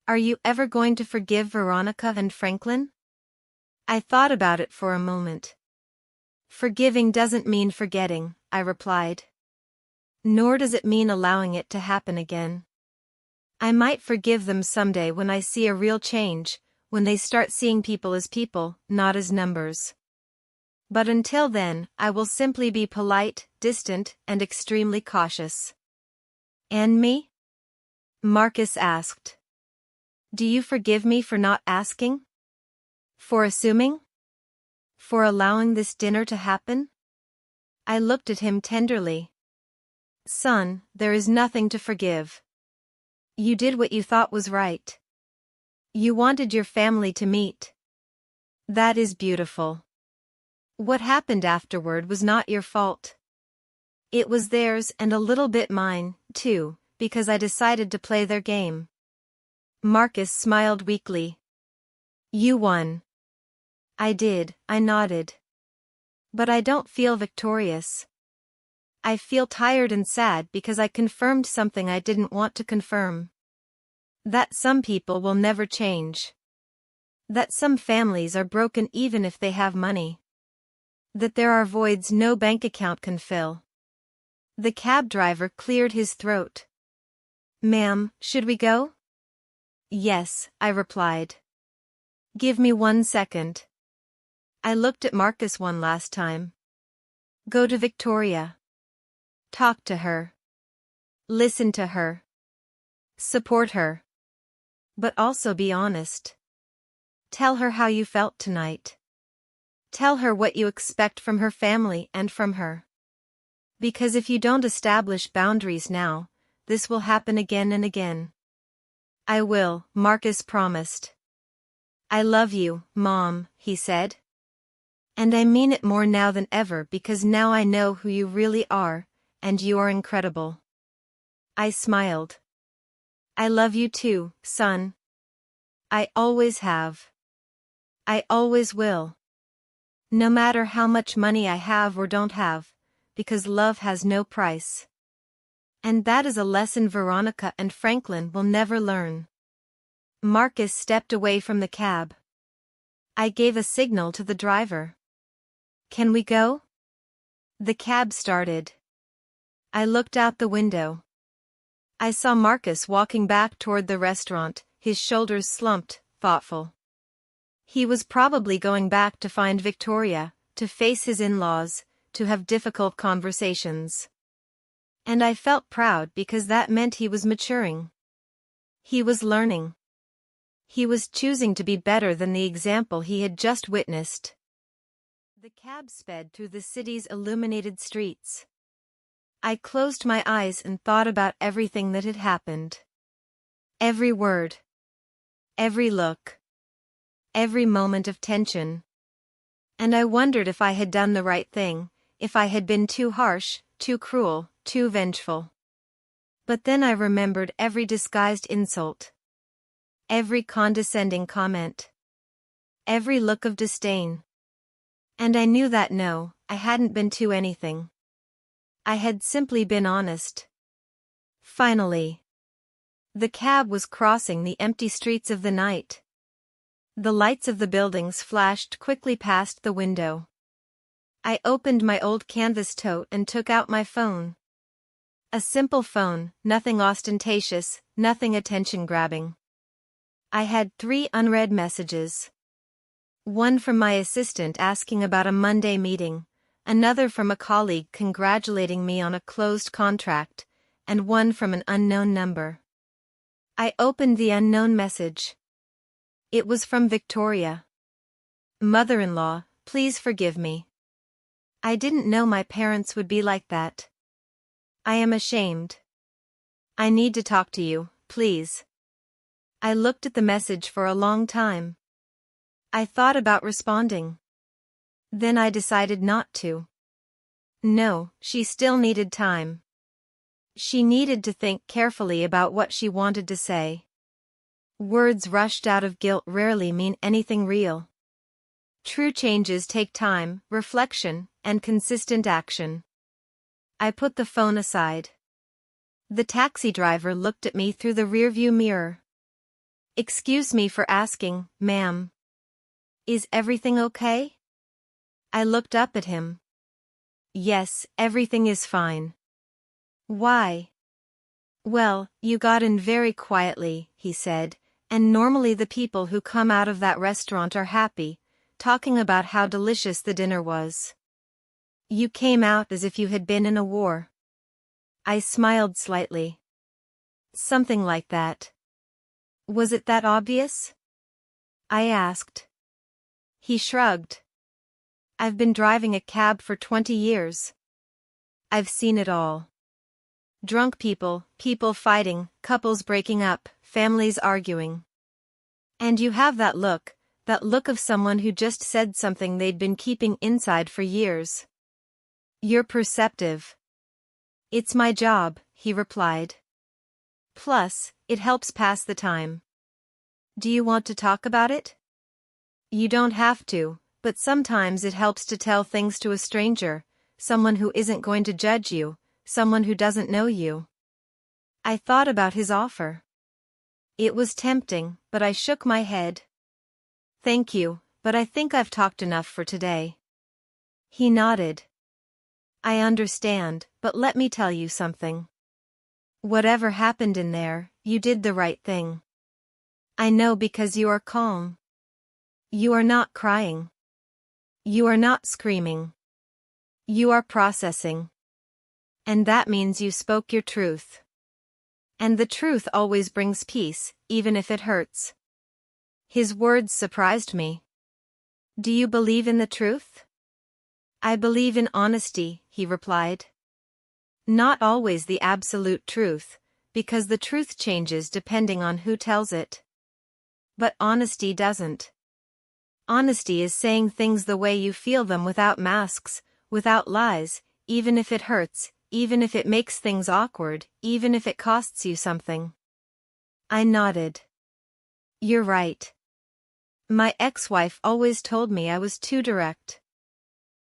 Are you ever going to forgive Veronica and Franklin? I thought about it for a moment. Forgiving doesn't mean forgetting, I replied. Nor does it mean allowing it to happen again. I might forgive them someday when I see a real change, when they start seeing people as people, not as numbers. But until then, I will simply be polite, distant, and extremely cautious. And me? Marcus asked. Do you forgive me for not asking? For assuming? For allowing this dinner to happen? I looked at him tenderly. Son, there is nothing to forgive. You did what you thought was right. You wanted your family to meet. That is beautiful. What happened afterward was not your fault. It was theirs and a little bit mine, too, because I decided to play their game. Marcus smiled weakly. You won. I did, I nodded. But I don't feel victorious. I feel tired and sad because I confirmed something I didn't want to confirm. That some people will never change. That some families are broken even if they have money. That there are voids no bank account can fill. The cab driver cleared his throat. Ma'am, should we go? Yes, I replied. Give me 1 second. I looked at Marcus one last time. Go to Victoria. Talk to her. Listen to her. Support her. But also be honest. Tell her how you felt tonight. Tell her what you expect from her family and from her. Because if you don't establish boundaries now, this will happen again and again. I will, Marcus promised. I love you, Mom, he said. And I mean it more now than ever because now I know who you really are, and you are incredible. I smiled. I love you too, son. I always have. I always will. No matter how much money I have or don't have, because love has no price. And that is a lesson Veronica and Franklin will never learn. Marcus stepped away from the cab. I gave a signal to the driver. Can we go? The cab started. I looked out the window. I saw Marcus walking back toward the restaurant, his shoulders slumped, thoughtful. He was probably going back to find Victoria, to face his in-laws, to have difficult conversations. And I felt proud because that meant he was maturing. He was learning. He was choosing to be better than the example he had just witnessed. The cab sped through the city's illuminated streets. I closed my eyes and thought about everything that had happened. Every word. Every look. Every moment of tension. And I wondered if I had done the right thing, if I had been too harsh, too cruel, too vengeful. But then I remembered every disguised insult. Every condescending comment. Every look of disdain. And I knew that no, I hadn't been too anything. I had simply been honest. Finally. The cab was crossing the empty streets of the night. The lights of the buildings flashed quickly past the window. I opened my old canvas tote and took out my phone. A simple phone, nothing ostentatious, nothing attention-grabbing. I had 3 unread messages. One from my assistant asking about a Monday meeting, another from a colleague congratulating me on a closed contract, and one from an unknown number. I opened the unknown message. It was from Victoria. Mother-in-law, please forgive me. I didn't know my parents would be like that. I am ashamed. I need to talk to you, please. I looked at the message for a long time. I thought about responding. Then I decided not to. No, she still needed time. She needed to think carefully about what she wanted to say. Words rushed out of guilt rarely mean anything real. True changes take time, reflection, and consistent action. I put the phone aside. The taxi driver looked at me through the rearview mirror. Excuse me for asking, ma'am. Is everything okay? I looked up at him. Yes, everything is fine. Why? Well, you got in very quietly, he said, and normally the people who come out of that restaurant are happy, talking about how delicious the dinner was. You came out as if you had been in a war. I smiled slightly. Something like that. Was it that obvious? I asked. He shrugged. I've been driving a cab for 20 years. I've seen it all. Drunk people, people fighting, couples breaking up, families arguing. And you have that look of someone who just said something they'd been keeping inside for years. You're perceptive. It's my job, he replied. Plus, it helps pass the time. Do you want to talk about it? You don't have to, but sometimes it helps to tell things to a stranger, someone who isn't going to judge you, someone who doesn't know you. I thought about his offer. It was tempting, but I shook my head. Thank you, but I think I've talked enough for today. He nodded. I understand, but let me tell you something. Whatever happened in there, you did the right thing. I know because you are calm. You are not crying. You are not screaming. You are processing. And that means you spoke your truth. And the truth always brings peace, even if it hurts. His words surprised me. Do you believe in the truth? I believe in honesty, he replied. Not always the absolute truth, because the truth changes depending on who tells it. But honesty doesn't. Honesty is saying things the way you feel them without masks, without lies, even if it hurts, even if it makes things awkward, even if it costs you something. I nodded. You're right. My ex-wife always told me I was too direct.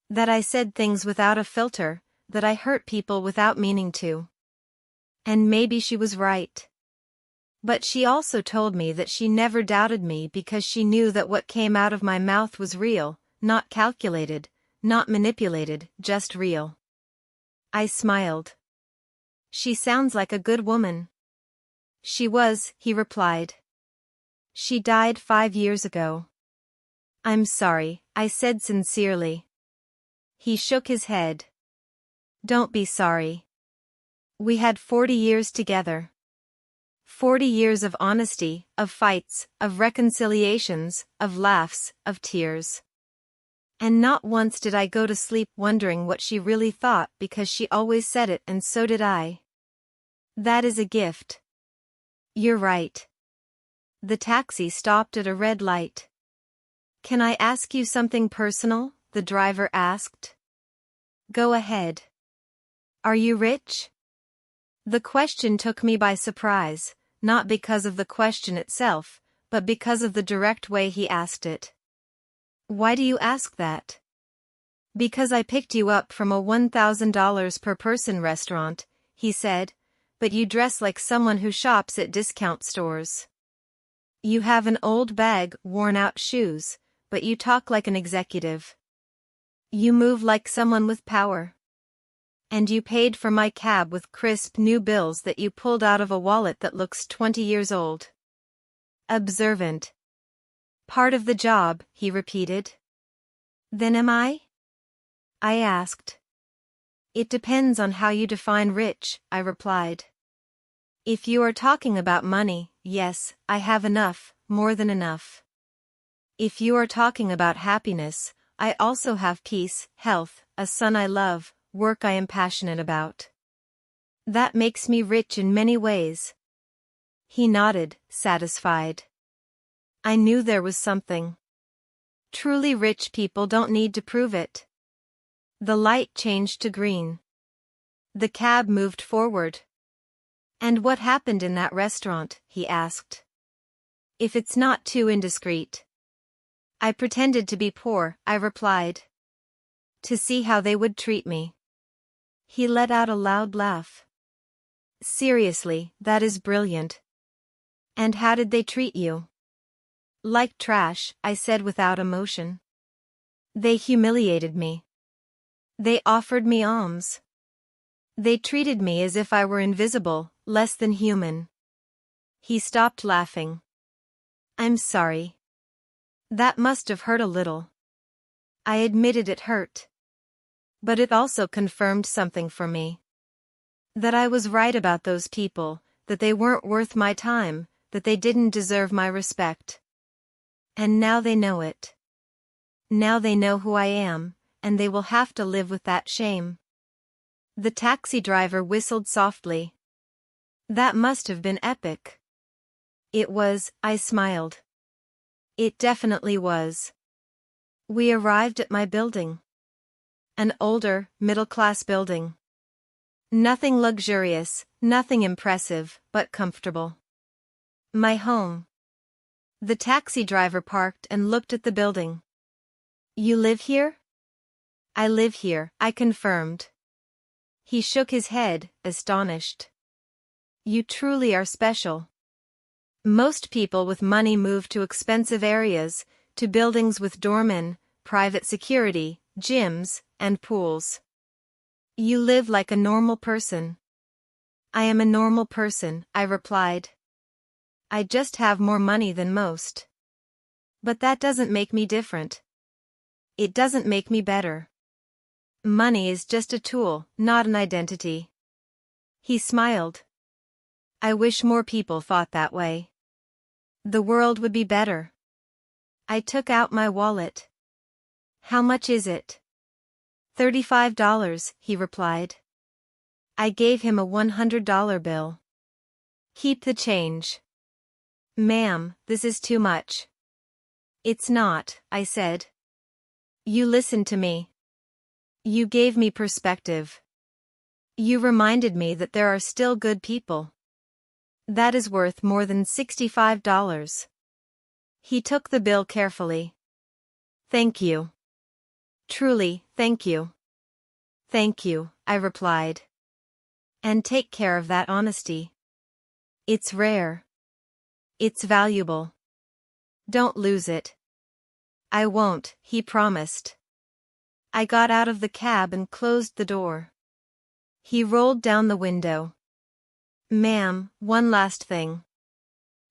That I said things without a filter, that I hurt people without meaning to. And maybe she was right. But she also told me that she never doubted me because she knew that what came out of my mouth was real, not calculated, not manipulated, just real. I smiled. She sounds like a good woman. She was, he replied. She died 5 years ago. I'm sorry, I said sincerely. He shook his head. Don't be sorry. We had 40 years together. 40 years of honesty, of fights, of reconciliations, of laughs, of tears. And not once did I go to sleep wondering what she really thought because she always said it and so did I. That is a gift. You're right. The taxi stopped at a red light. Can I ask you something personal? The driver asked. Go ahead. Are you rich? The question took me by surprise, not because of the question itself, but because of the direct way he asked it. Why do you ask that? Because I picked you up from a $1,000 per person restaurant, he said, but you dress like someone who shops at discount stores. You have an old bag, worn-out shoes, but you talk like an executive. You move like someone with power. And you paid for my cab with crisp new bills that you pulled out of a wallet that looks 20 years old. Observant. Part of the job, he repeated. Then am I? I asked. It depends on how you define rich, I replied. If you are talking about money, yes, I have enough, more than enough. If you are talking about happiness, I also have peace, health, a son I love, work I am passionate about. That makes me rich in many ways. He nodded, satisfied. I knew there was something. Truly rich people don't need to prove it. The light changed to green. The cab moved forward. And what happened in that restaurant? He asked. If it's not too indiscreet. I pretended to be poor, I replied. To see how they would treat me. He let out a loud laugh. Seriously, that is brilliant. And how did they treat you? Like trash, I said without emotion. They humiliated me. They offered me alms. They treated me as if I were invisible, less than human. He stopped laughing. I'm sorry. That must have hurt a little. I admitted it hurt. But it also confirmed something for me. That I was right about those people, that they weren't worth my time, that they didn't deserve my respect. And now they know it. Now they know who I am, and they will have to live with that shame. The taxi driver whistled softly. That must have been epic. It was, I smiled. It definitely was. We arrived at my building. An older, middle-class building. Nothing luxurious, nothing impressive, but comfortable. My home. The taxi driver parked and looked at the building. You live here? I live here, I confirmed. He shook his head, astonished. You truly are special. Most people with money move to expensive areas, to buildings with doormen, private security, gyms, and pools. You live like a normal person. I am a normal person, I replied. I just have more money than most. But that doesn't make me different. It doesn't make me better. Money is just a tool, not an identity. He smiled. I wish more people thought that way. The world would be better. I took out my wallet. How much is it? $35, he replied. I gave him a $100 bill. Keep the change. Ma'am, this is too much. It's not, I said. You listened to me. You gave me perspective. You reminded me that there are still good people. That is worth more than $65. He took the bill carefully. Thank you. Truly, thank you. Thank you, I replied. And take care of that honesty. It's rare. It's valuable. Don't lose it. I won't, he promised. I got out of the cab and closed the door. He rolled down the window. Ma'am, one last thing.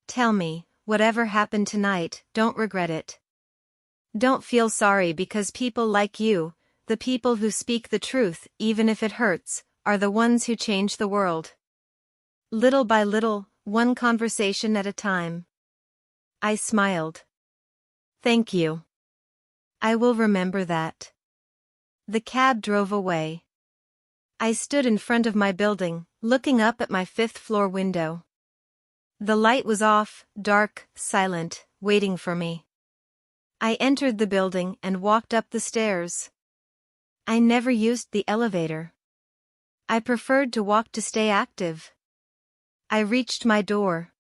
Tell me, whatever happened tonight, don't regret it. Don't feel sorry because people like you, the people who speak the truth even if it hurts, are the ones who change the world. Little by little, one conversation at a time. I smiled. Thank you. I will remember that. The cab drove away. I stood in front of my building, looking up at my fifth-floor window. The light was off, dark, silent, waiting for me. I entered the building and walked up the stairs. I never used the elevator. I preferred to walk to stay active. I reached my door.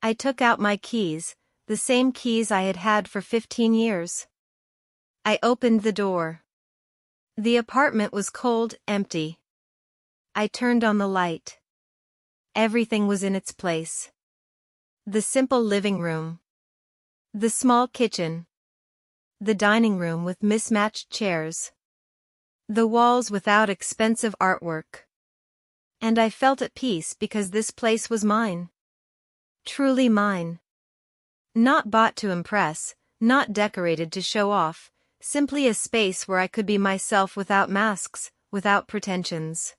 I took out my keys, the same keys I had had for 15 years. I opened the door. The apartment was cold, empty. I turned on the light. Everything was in its place. The simple living room. The small kitchen. The dining room with mismatched chairs. The walls without expensive artwork. And I felt at peace because this place was mine. Truly mine. Not bought to impress, not decorated to show off, simply a space where I could be myself without masks, without pretensions.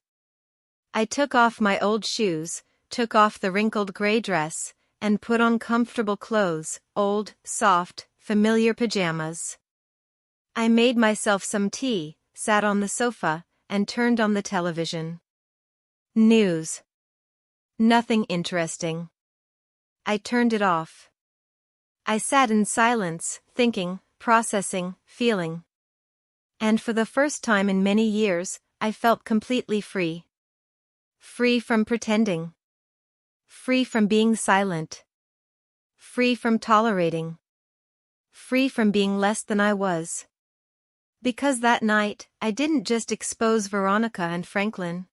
I took off my old shoes, took off the wrinkled gray dress, and put on comfortable clothes, old, soft, familiar pajamas. I made myself some tea, sat on the sofa, and turned on the television. News. Nothing interesting. I turned it off. I sat in silence, thinking, processing, feeling. And for the first time in many years, I felt completely free. Free from pretending. Free from being silent. Free from tolerating. Free from being less than I was. Because that night, I didn't just expose Veronica and Franklin.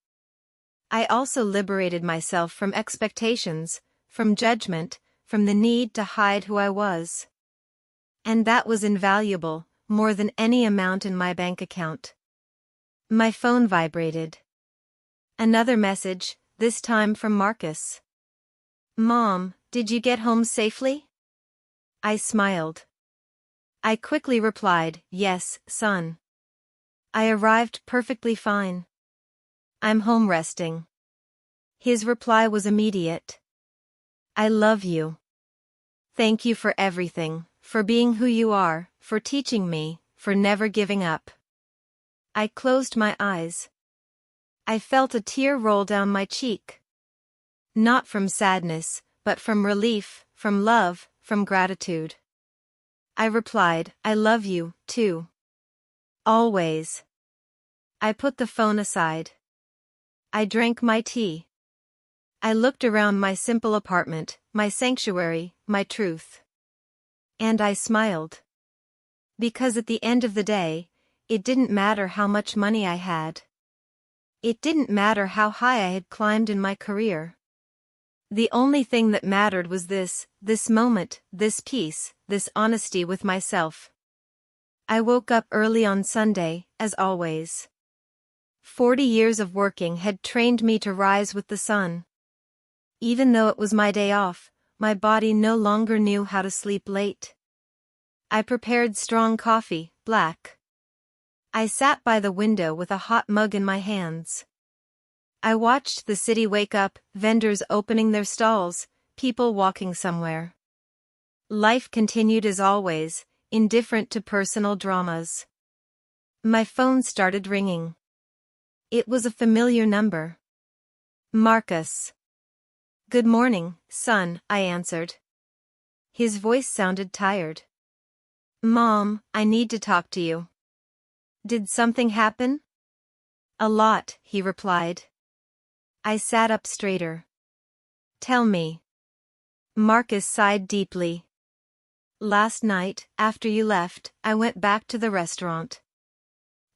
I also liberated myself from expectations, from judgment, from the need to hide who I was. And that was invaluable, more than any amount in my bank account. My phone vibrated. Another message, this time from Marcus. "Mom, did you get home safely?" I smiled. I quickly replied, "Yes, son. I arrived perfectly fine. I'm home resting." His reply was immediate. "I love you. Thank you for everything, for being who you are, for teaching me, for never giving up." I closed my eyes. I felt a tear roll down my cheek. Not from sadness, but from relief, from love, from gratitude. I replied, "I love you, too. Always." I put the phone aside. I drank my tea. I looked around my simple apartment, my sanctuary, my truth. And I smiled. Because at the end of the day, it didn't matter how much money I had. It didn't matter how high I had climbed in my career. The only thing that mattered was this moment, this peace, this honesty with myself. I woke up early on Sunday, as always. 40 years of working had trained me to rise with the sun. Even though it was my day off, my body no longer knew how to sleep late. I prepared strong coffee, black. I sat by the window with a hot mug in my hands. I watched the city wake up, vendors opening their stalls, people walking somewhere. Life continued as always, indifferent to personal dramas. My phone started ringing. It was a familiar number. Marcus. "Good morning, son," I answered. His voice sounded tired. "Mom, I need to talk to you." "Did something happen?" "A lot," he replied. I sat up straighter. "Tell me." Marcus sighed deeply. "Last night, after you left, I went back to the restaurant.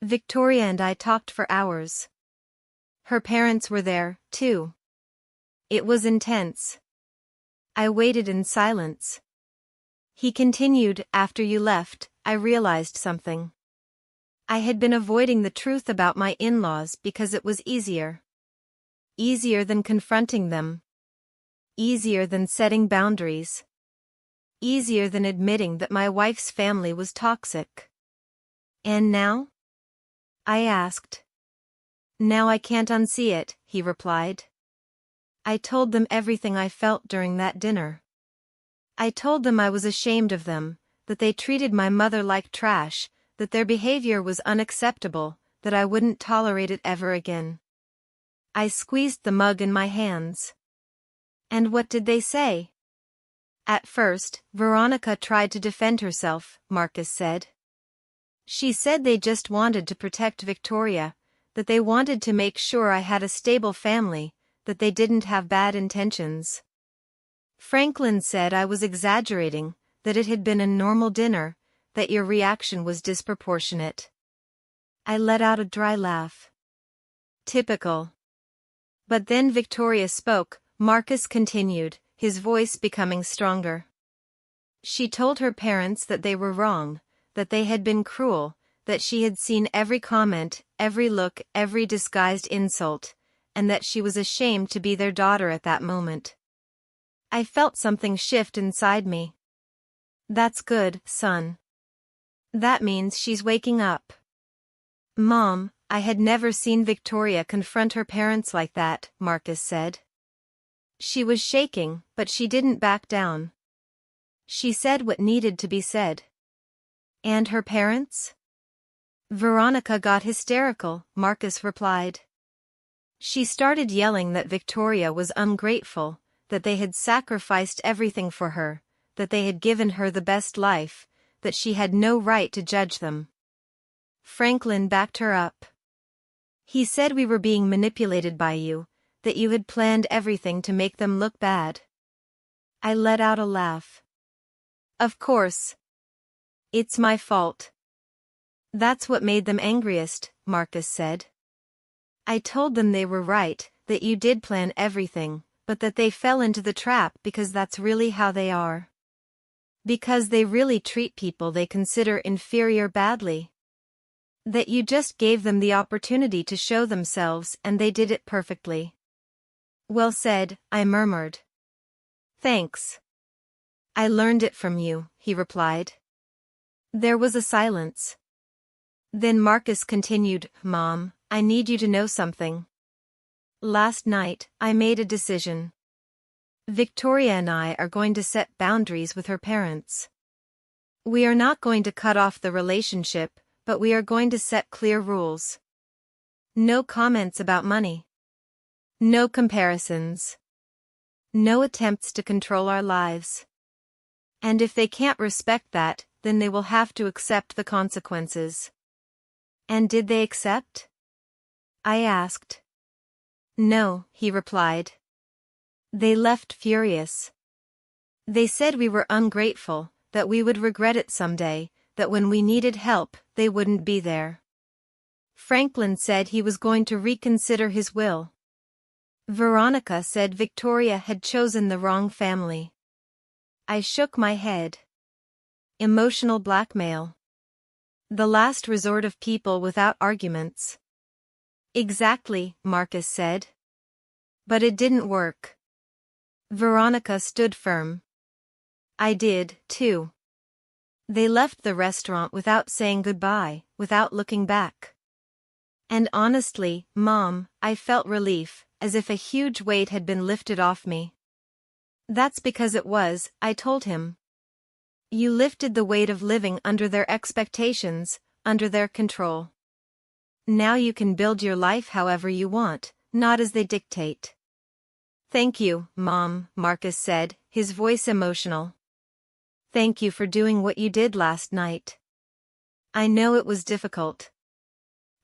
Victoria and I talked for hours. Her parents were there, too. It was intense. I waited in silence. He continued, "After you left, I realized something. I had been avoiding the truth about my in-laws because it was easier. Easier than confronting them. Easier than setting boundaries. Easier than admitting that my wife's family was toxic." "And now?" I asked. "Now I can't unsee it," he replied. I told them everything I felt during that dinner. I told them I was ashamed of them, that they treated my mother like trash, that their behavior was unacceptable, that I wouldn't tolerate it ever again. I squeezed the mug in my hands. And what did they say? "At first, Veronica tried to defend herself," Marcus said. "She said they just wanted to protect Victoria, that they wanted to make sure I had a stable family, that they didn't have bad intentions. Franklin said I was exaggerating, that it had been a normal dinner, that your reaction was disproportionate." I let out a dry laugh. Typical. But then Victoria spoke, Marcus continued, his voice becoming stronger. "She told her parents that they were wrong, that they had been cruel, that she had seen every comment, every look, every disguised insult, and that she was ashamed to be their daughter at that moment." I felt something shift inside me. "That's good, son. That means she's waking up." "Mom, I had never seen Victoria confront her parents like that," Marcus said. "She was shaking, but she didn't back down. She said what needed to be said." "And her parents?" "Veronica got hysterical," Marcus replied. She started yelling that Victoria was ungrateful, that they had sacrificed everything for her, that they had given her the best life, that she had no right to judge them. Franklin backed her up. He said we were being manipulated by you, that you had planned everything to make them look bad. I let out a laugh. Of course. It's my fault. That's what made them angriest, Marcus said. I told them they were right, that you did plan everything, but that they fell into the trap because that's really how they are. Because they really treat people they consider inferior badly. That you just gave them the opportunity to show themselves and they did it perfectly. Well said, I murmured. Thanks. I learned it from you, he replied. There was a silence. Then Marcus continued, Mom, I need you to know something. Last night, I made a decision. Victoria and I are going to set boundaries with her parents. We are not going to cut off the relationship, but we are going to set clear rules. No comments about money. No comparisons. No attempts to control our lives. And if they can't respect that, then they will have to accept the consequences. And did they accept? I asked. No, he replied. They left furious. They said we were ungrateful, that we would regret it someday, that when we needed help, they wouldn't be there. Franklin said he was going to reconsider his will. Veronica said Victoria had chosen the wrong family. I shook my head. Emotional blackmail. The last resort of people without arguments. Exactly, Marcus said. But it didn't work. Veronica stood firm. I did, too. They left the restaurant without saying goodbye, without looking back. And honestly, Mom, I felt relief, as if a huge weight had been lifted off me. That's because it was, I told him. You lifted the weight of living under their expectations, under their control. Now you can build your life however you want, not as they dictate. Thank you, Mom, Marcus said, his voice emotional. Thank you for doing what you did last night. I know it was difficult.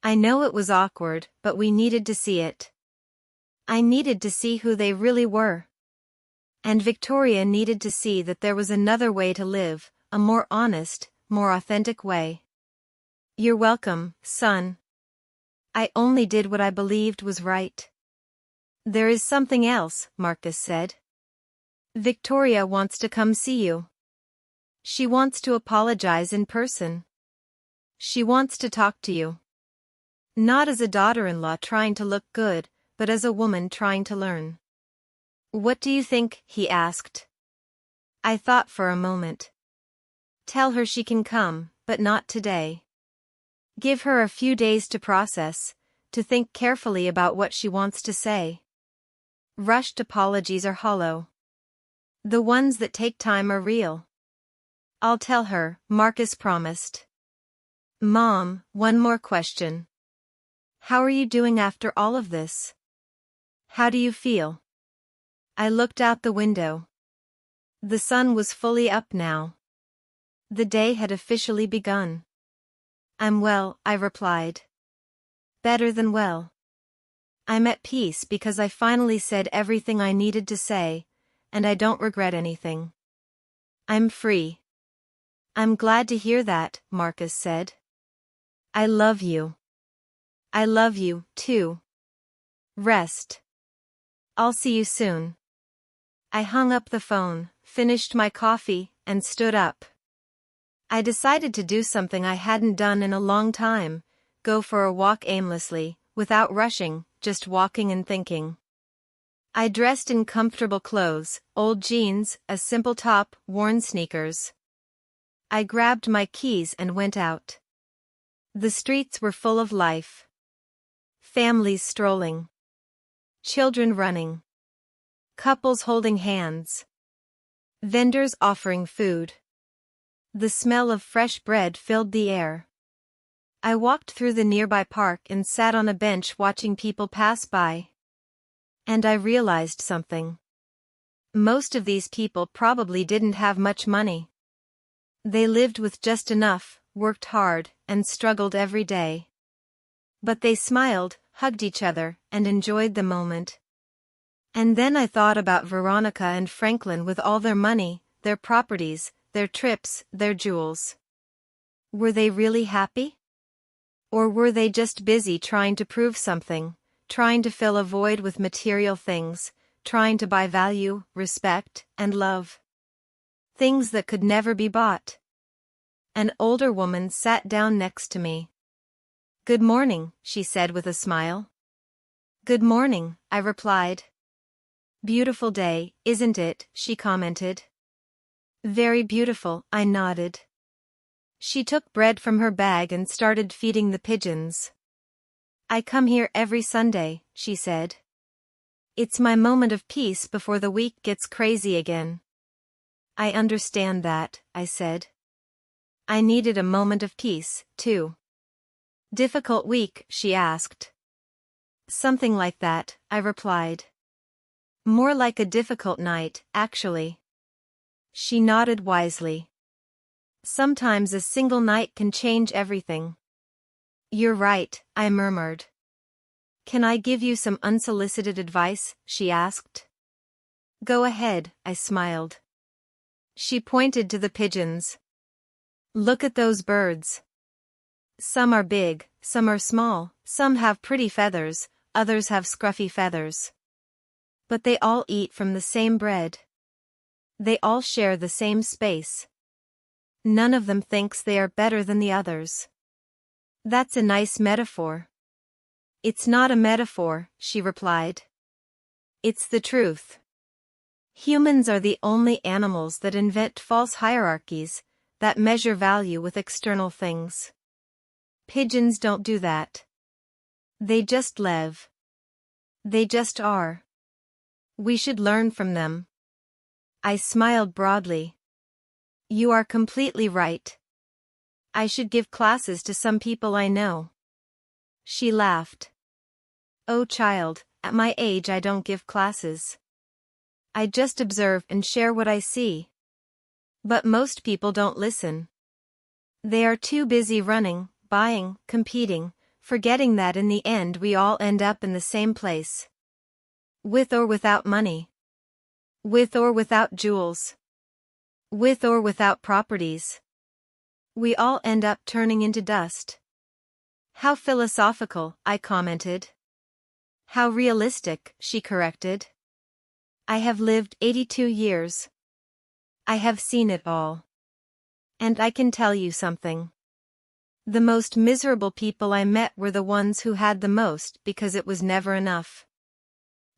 I know it was awkward, but we needed to see it. I needed to see who they really were. And Victoria needed to see that there was another way to live, a more honest, more authentic way. You're welcome, son. I only did what I believed was right. There is something else, Marcus said. Victoria wants to come see you. She wants to apologize in person. She wants to talk to you. Not as a daughter-in-law trying to look good, but as a woman trying to learn. What do you think? He asked. I thought for a moment. Tell her she can come, but not today. Give her a few days to process, to think carefully about what she wants to say. Rushed apologies are hollow. The ones that take time are real. I'll tell her, Marcus promised. Mom, one more question. How are you doing after all of this? How do you feel? I looked out the window. The sun was fully up now. The day had officially begun. I'm well, I replied. Better than well. I'm at peace because I finally said everything I needed to say, and I don't regret anything. I'm free. I'm glad to hear that, Marcus said. I love you. I love you, too. Rest. I'll see you soon. I hung up the phone, finished my coffee, and stood up. I decided to do something I hadn't done in a long time, go for a walk aimlessly, without rushing, just walking and thinking. I dressed in comfortable clothes, old jeans, a simple top, worn sneakers. I grabbed my keys and went out. The streets were full of life. Families strolling. Children running. Couples holding hands. Vendors offering food. The smell of fresh bread filled the air. I walked through the nearby park and sat on a bench watching people pass by. And I realized something. Most of these people probably didn't have much money. They lived with just enough, worked hard, and struggled every day. But they smiled, hugged each other, and enjoyed the moment. And then I thought about Veronica and Franklin with all their money, their properties, their trips, their jewels. Were they really happy? Or were they just busy trying to prove something, trying to fill a void with material things, trying to buy value, respect, and love? Things that could never be bought. An older woman sat down next to me. "Good morning," she said with a smile. "Good morning," I replied. "Beautiful day, isn't it?" she commented. "Very beautiful," I nodded. She took bread from her bag and started feeding the pigeons. "I come here every Sunday," she said. "It's my moment of peace before the week gets crazy again." "I understand that," I said. I needed a moment of peace, too. "Difficult week?" she asked. "Something like that," I replied. "More like a difficult night, actually." She nodded wisely. "Sometimes a single night can change everything." "You're right," I murmured. "Can I give you some unsolicited advice?" she asked. "Go ahead," I smiled. She pointed to the pigeons. "Look at those birds. Some are big, some are small, some have pretty feathers, others have scruffy feathers. But they all eat from the same bread. They all share the same space. None of them thinks they are better than the others." "That's a nice metaphor." "It's not a metaphor," she replied. "It's the truth. Humans are the only animals that invent false hierarchies, that measure value with external things. Pigeons don't do that. They just live. They just are. We should learn from them." I smiled broadly. "You are completely right. I should give classes to some people I know." She laughed. "Oh child, at my age I don't give classes. I just observe and share what I see. But most people don't listen. They are too busy running, buying, competing, forgetting that in the end we all end up in the same place. With or without money. With or without jewels. With or without properties. We all end up turning into dust." "How philosophical," I commented. "How realistic," she corrected. "I have lived 82 years. I have seen it all. And I can tell you something. The most miserable people I met were the ones who had the most because it was never enough.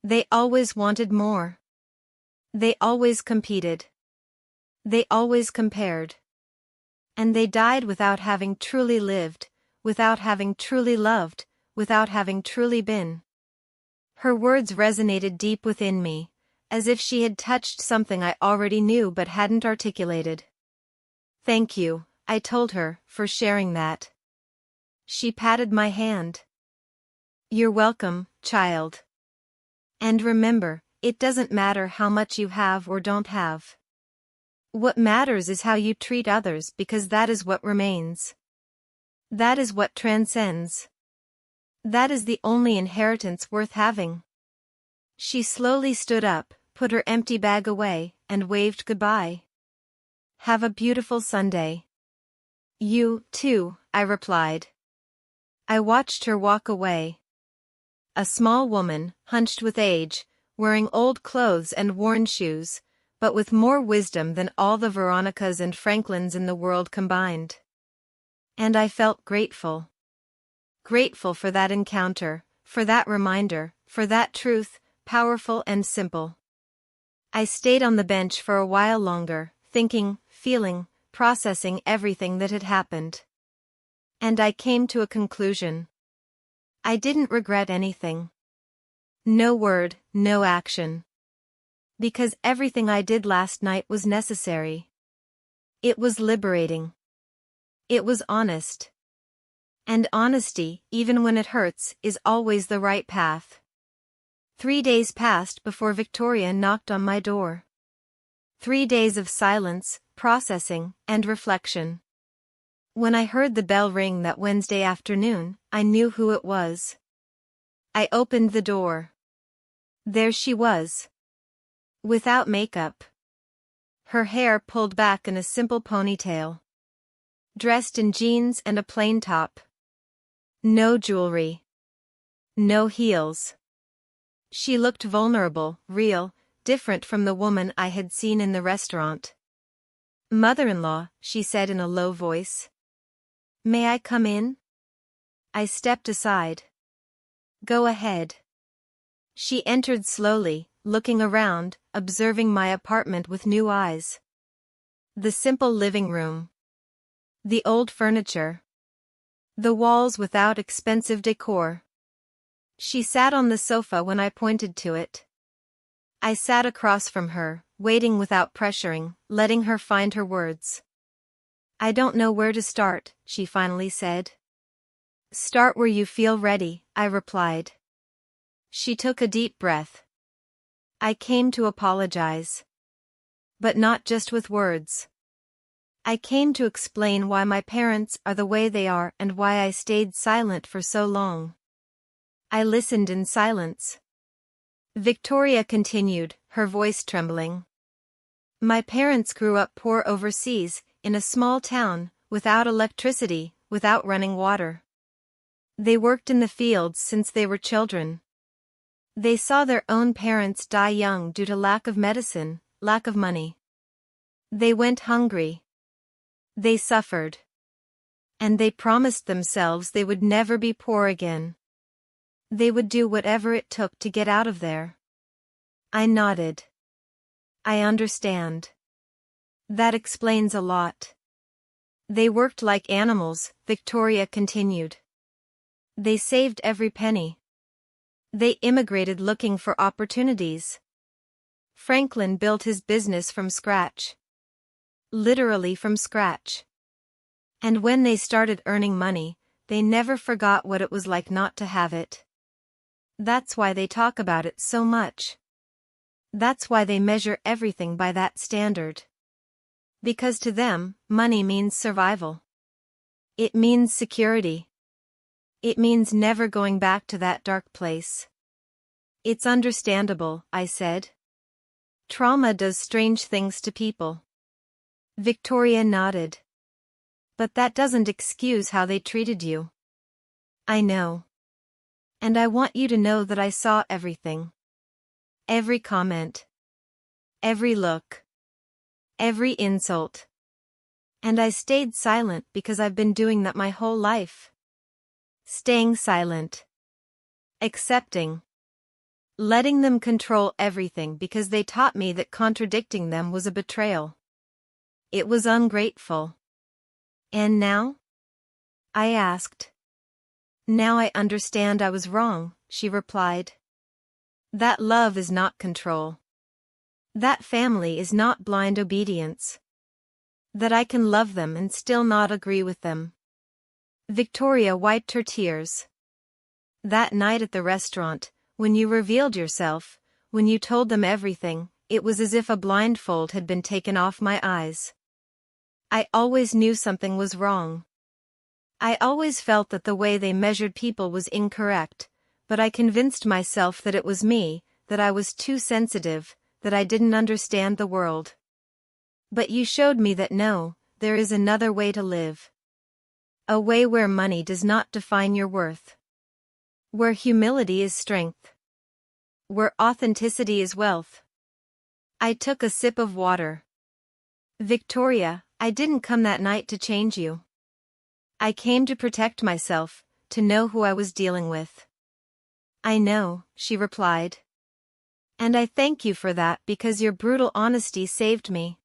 They always wanted more. They always competed. They always compared. And they died without having truly lived, without having truly loved, without having truly been." Her words resonated deep within me, as if she had touched something I already knew but hadn't articulated. "Thank you," I told her, "for sharing that." She patted my hand. "You're welcome, child. And remember, it doesn't matter how much you have or don't have. What matters is how you treat others, because that is what remains. That is what transcends. That is the only inheritance worth having." She slowly stood up, put her empty bag away, and waved goodbye. "Have a beautiful Sunday." "You, too," I replied. I watched her walk away. A small woman, hunched with age, wearing old clothes and worn shoes, but with more wisdom than all the Veronicas and Franklins in the world combined. And I felt grateful. Grateful for that encounter, for that reminder, for that truth, powerful and simple. I stayed on the bench for a while longer, thinking, feeling, processing everything that had happened. And I came to a conclusion. I didn't regret anything. No word, no action. Because everything I did last night was necessary. It was liberating. It was honest. And honesty, even when it hurts, is always the right path. 3 days passed before Victoria knocked on my door. 3 days of silence, processing, and reflection. When I heard the bell ring that Wednesday afternoon, I knew who it was. I opened the door. There she was. Without makeup. Her hair pulled back in a simple ponytail. Dressed in jeans and a plain top. No jewelry. No heels. She looked vulnerable, real, different from the woman I had seen in the restaurant. "Mother-in-law," she said in a low voice. "May I come in?" I stepped aside. "Go ahead." She entered slowly, looking around, observing my apartment with new eyes. The simple living room. The old furniture. The walls without expensive decor. She sat on the sofa when I pointed to it. I sat across from her, waiting without pressuring, letting her find her words. "I don't know where to start," she finally said. "Start where you feel ready," I replied. She took a deep breath. "I came to apologize. But not just with words. I came to explain why my parents are the way they are and why I stayed silent for so long." I listened in silence. Victoria continued, her voice trembling. "My parents grew up poor overseas, in a small town, without electricity, without running water. They worked in the fields since they were children. They saw their own parents die young due to lack of medicine, lack of money. They went hungry. They suffered. And they promised themselves they would never be poor again. They would do whatever it took to get out of there." I nodded. "I understand. That explains a lot." "They worked like animals," Victoria continued. "They saved every penny. They immigrated looking for opportunities. Franklin built his business from scratch. Literally from scratch. And when they started earning money, they never forgot what it was like not to have it. That's why they talk about it so much. That's why they measure everything by that standard. Because to them, money means survival. It means security. It means never going back to that dark place." "It's understandable," I said. "Trauma does strange things to people." Victoria nodded. "But that doesn't excuse how they treated you." "I know. And I want you to know that I saw everything. Every comment. Every look. Every insult. And I stayed silent because I've been doing that my whole life. Staying silent. Accepting. Letting them control everything because they taught me that contradicting them was a betrayal. It was ungrateful." "And now?" I asked. "Now I understand I was wrong," she replied. "That love is not control. That family is not blind obedience. That I can love them and still not agree with them." Victoria wiped her tears. "That night at the restaurant, when you revealed yourself, when you told them everything, it was as if a blindfold had been taken off my eyes. I always knew something was wrong. I always felt that the way they measured people was incorrect, but I convinced myself that it was me, that I was too sensitive, that I didn't understand the world. But you showed me that no, there is another way to live. A way where money does not define your worth. Where humility is strength. Where authenticity is wealth." I took a sip of water. "Victoria, I didn't come that night to change you. I came to protect myself, to know who I was dealing with." "I know," she replied. "And I thank you for that because your brutal honesty saved me.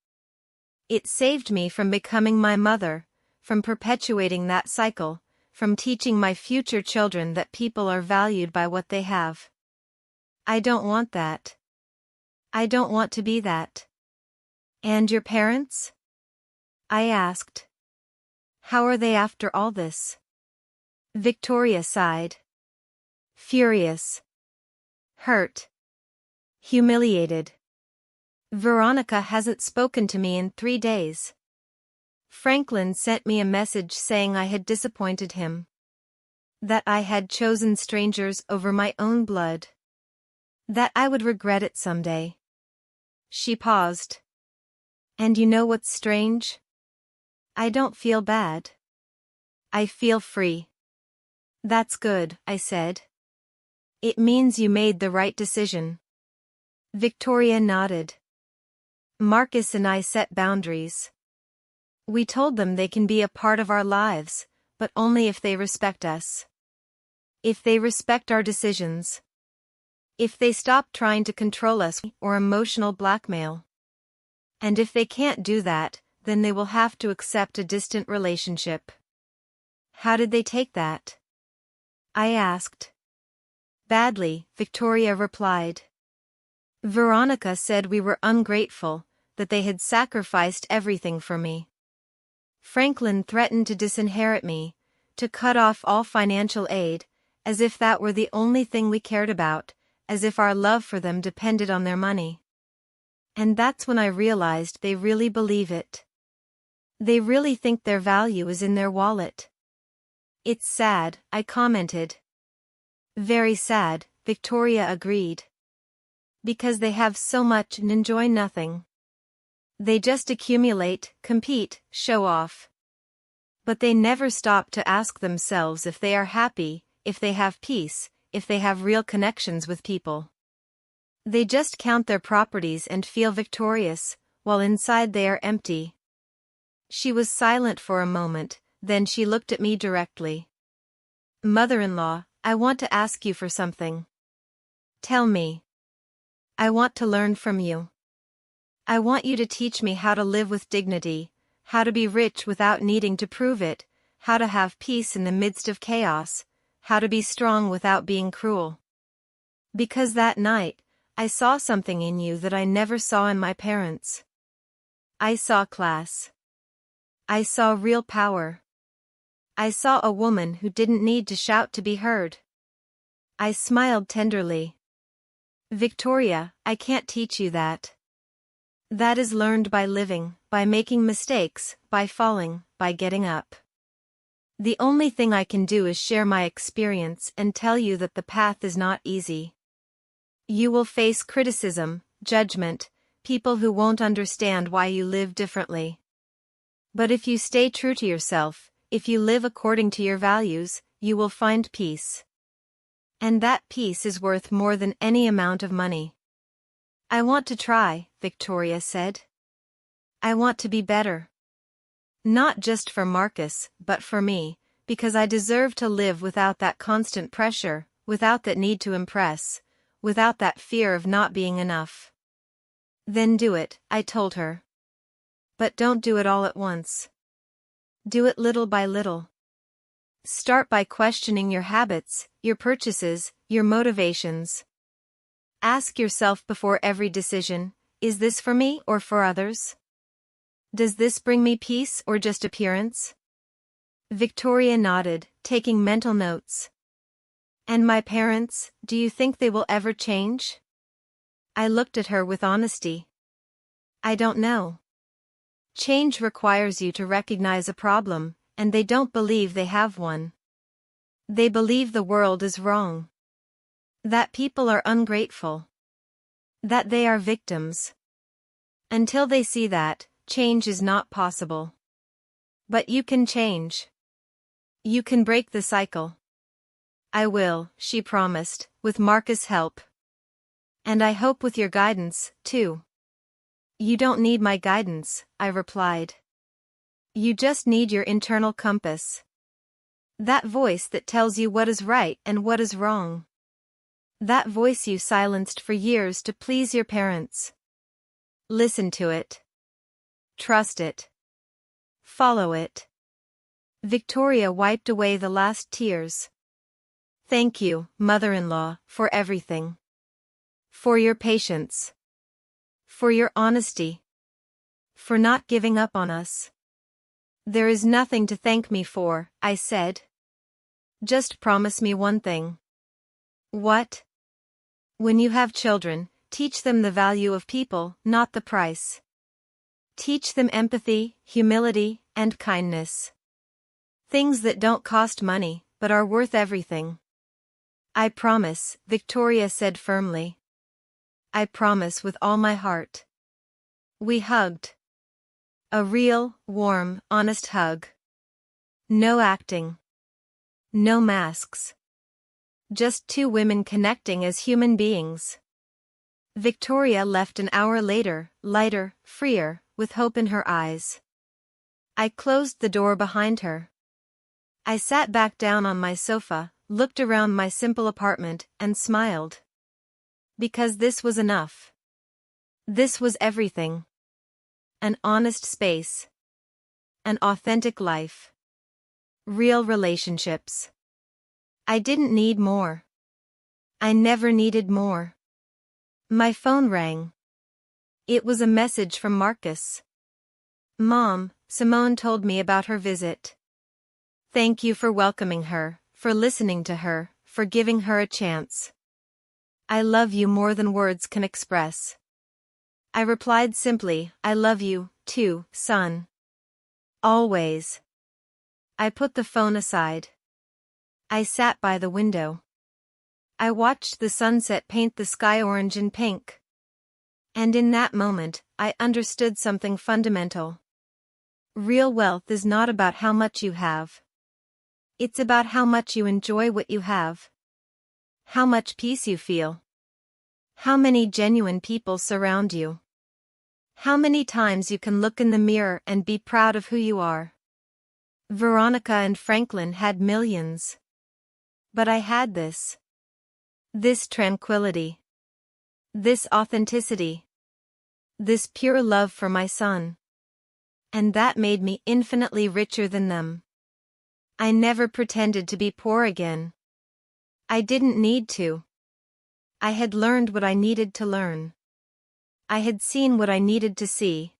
It saved me from becoming my mother, from perpetuating that cycle, from teaching my future children that people are valued by what they have. I don't want that. I don't want to be that." "And your parents?" I asked. "How are they after all this?" Victoria sighed. Furious. Hurt. Humiliated. Veronica hasn't spoken to me in 3 days. Franklin sent me a message saying I had disappointed him. That I had chosen strangers over my own blood. That I would regret it someday. She paused. And you know what's strange? I don't feel bad. I feel free. That's good, I said. It means you made the right decision. Victoria nodded. Marcus and I set boundaries. We told them they can be a part of our lives, but only if they respect us. If they respect our decisions. If they stop trying to control us or emotional blackmail. And if they can't do that, then they will have to accept a distant relationship. How did they take that? I asked. Badly, Victoria replied. Veronica said we were ungrateful, that they had sacrificed everything for me. Franklin threatened to disinherit me, to cut off all financial aid, as if that were the only thing we cared about, as if our love for them depended on their money. And that's when I realized they really believe it. They really think their value is in their wallet. It's sad, I commented. Very sad, Victoria agreed. Because they have so much and enjoy nothing. They just accumulate, compete, show off. But they never stop to ask themselves if they are happy, if they have peace, if they have real connections with people. They just count their properties and feel victorious, while inside they are empty. She was silent for a moment, then she looked at me directly. Mother-in-law, I want to ask you for something. Tell me. I want to learn from you. I want you to teach me how to live with dignity, how to be rich without needing to prove it, how to have peace in the midst of chaos, how to be strong without being cruel. Because that night, I saw something in you that I never saw in my parents. I saw class. I saw real power. I saw a woman who didn't need to shout to be heard. I smiled tenderly. Victoria, I can't teach you that. That is learned by living, by making mistakes, by falling, by getting up. The only thing I can do is share my experience and tell you that the path is not easy. You will face criticism, judgment, people who won't understand why you live differently. But if you stay true to yourself, if you live according to your values, you will find peace. And that peace is worth more than any amount of money. I want to try, Victoria said. I want to be better. Not just for Marcus, but for me, because I deserve to live without that constant pressure, without that need to impress, without that fear of not being enough. Then do it, I told her. But don't do it all at once. Do it little by little. Start by questioning your habits, your purchases, your motivations. Ask yourself before every decision, is this for me or for others? Does this bring me peace or just appearance? Victoria nodded, taking mental notes. And my parents, do you think they will ever change? I looked at her with honesty. I don't know. Change requires you to recognize a problem, and they don't believe they have one. They believe the world is wrong. That people are ungrateful. That they are victims. Until they see that, change is not possible. But you can change. You can break the cycle. I will, she promised, with Marcus' help. And I hope with your guidance, too. You don't need my guidance, I replied. You just need your internal compass. That voice that tells you what is right and what is wrong. That voice you silenced for years to please your parents. Listen to it. Trust it. Follow it. Victoria wiped away the last tears. Thank you, mother-in-law, for everything. For your patience. For your honesty. For not giving up on us. There is nothing to thank me for, I said. Just promise me one thing. What? When you have children, teach them the value of people, not the price. Teach them empathy, humility, and kindness. Things that don't cost money, but are worth everything. I promise, Victoria said firmly. I promise with all my heart. We hugged. A real, warm, honest hug. No acting. No masks. Just two women connecting as human beings. Victoria left an hour later, lighter, freer, with hope in her eyes. I closed the door behind her. I sat back down on my sofa, looked around my simple apartment, and smiled. Because this was enough. This was everything. An honest space. An authentic life. Real relationships. I didn't need more. I never needed more. My phone rang. It was a message from Marcus. Mom, Simone told me about her visit. Thank you for welcoming her, for listening to her, for giving her a chance. I love you more than words can express. I replied simply, I love you, too, son. Always. I put the phone aside. I sat by the window. I watched the sunset paint the sky orange and pink. And in that moment, I understood something fundamental. Real wealth is not about how much you have. It's about how much you enjoy what you have. How much peace you feel. How many genuine people surround you. How many times you can look in the mirror and be proud of who you are. Veronica and Franklin had millions. But I had this. This tranquility. This authenticity. This pure love for my son. And that made me infinitely richer than them. I never pretended to be poor again. I didn't need to. I had learned what I needed to learn. I had seen what I needed to see.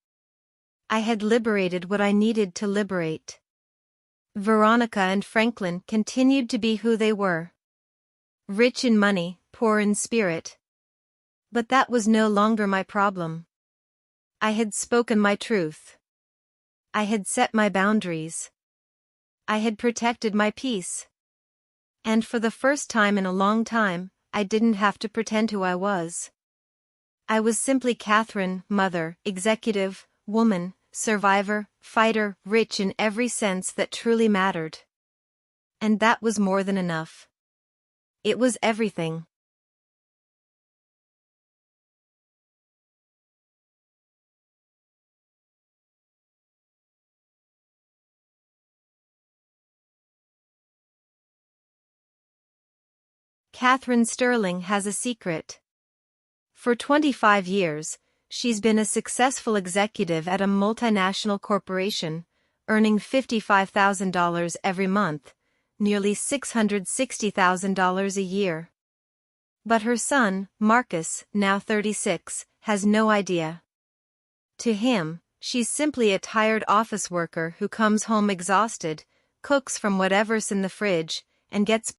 I had liberated what I needed to liberate. Veronica and Franklin continued to be who they were. Rich in money, poor in spirit. But that was no longer my problem. I had spoken my truth. I had set my boundaries. I had protected my peace. And for the first time in a long time, I didn't have to pretend who I was. I was simply Catherine, mother, executive, woman, survivor, fighter, rich in every sense that truly mattered. And that was more than enough. It was everything. Catherine Sterling has a secret. For 25 years, she's been a successful executive at a multinational corporation, earning $55,000 every month, nearly $660,000 a year. But her son, Marcus, now 36, has no idea. To him, she's simply a tired office worker who comes home exhausted, cooks from whatever's in the fridge, and gets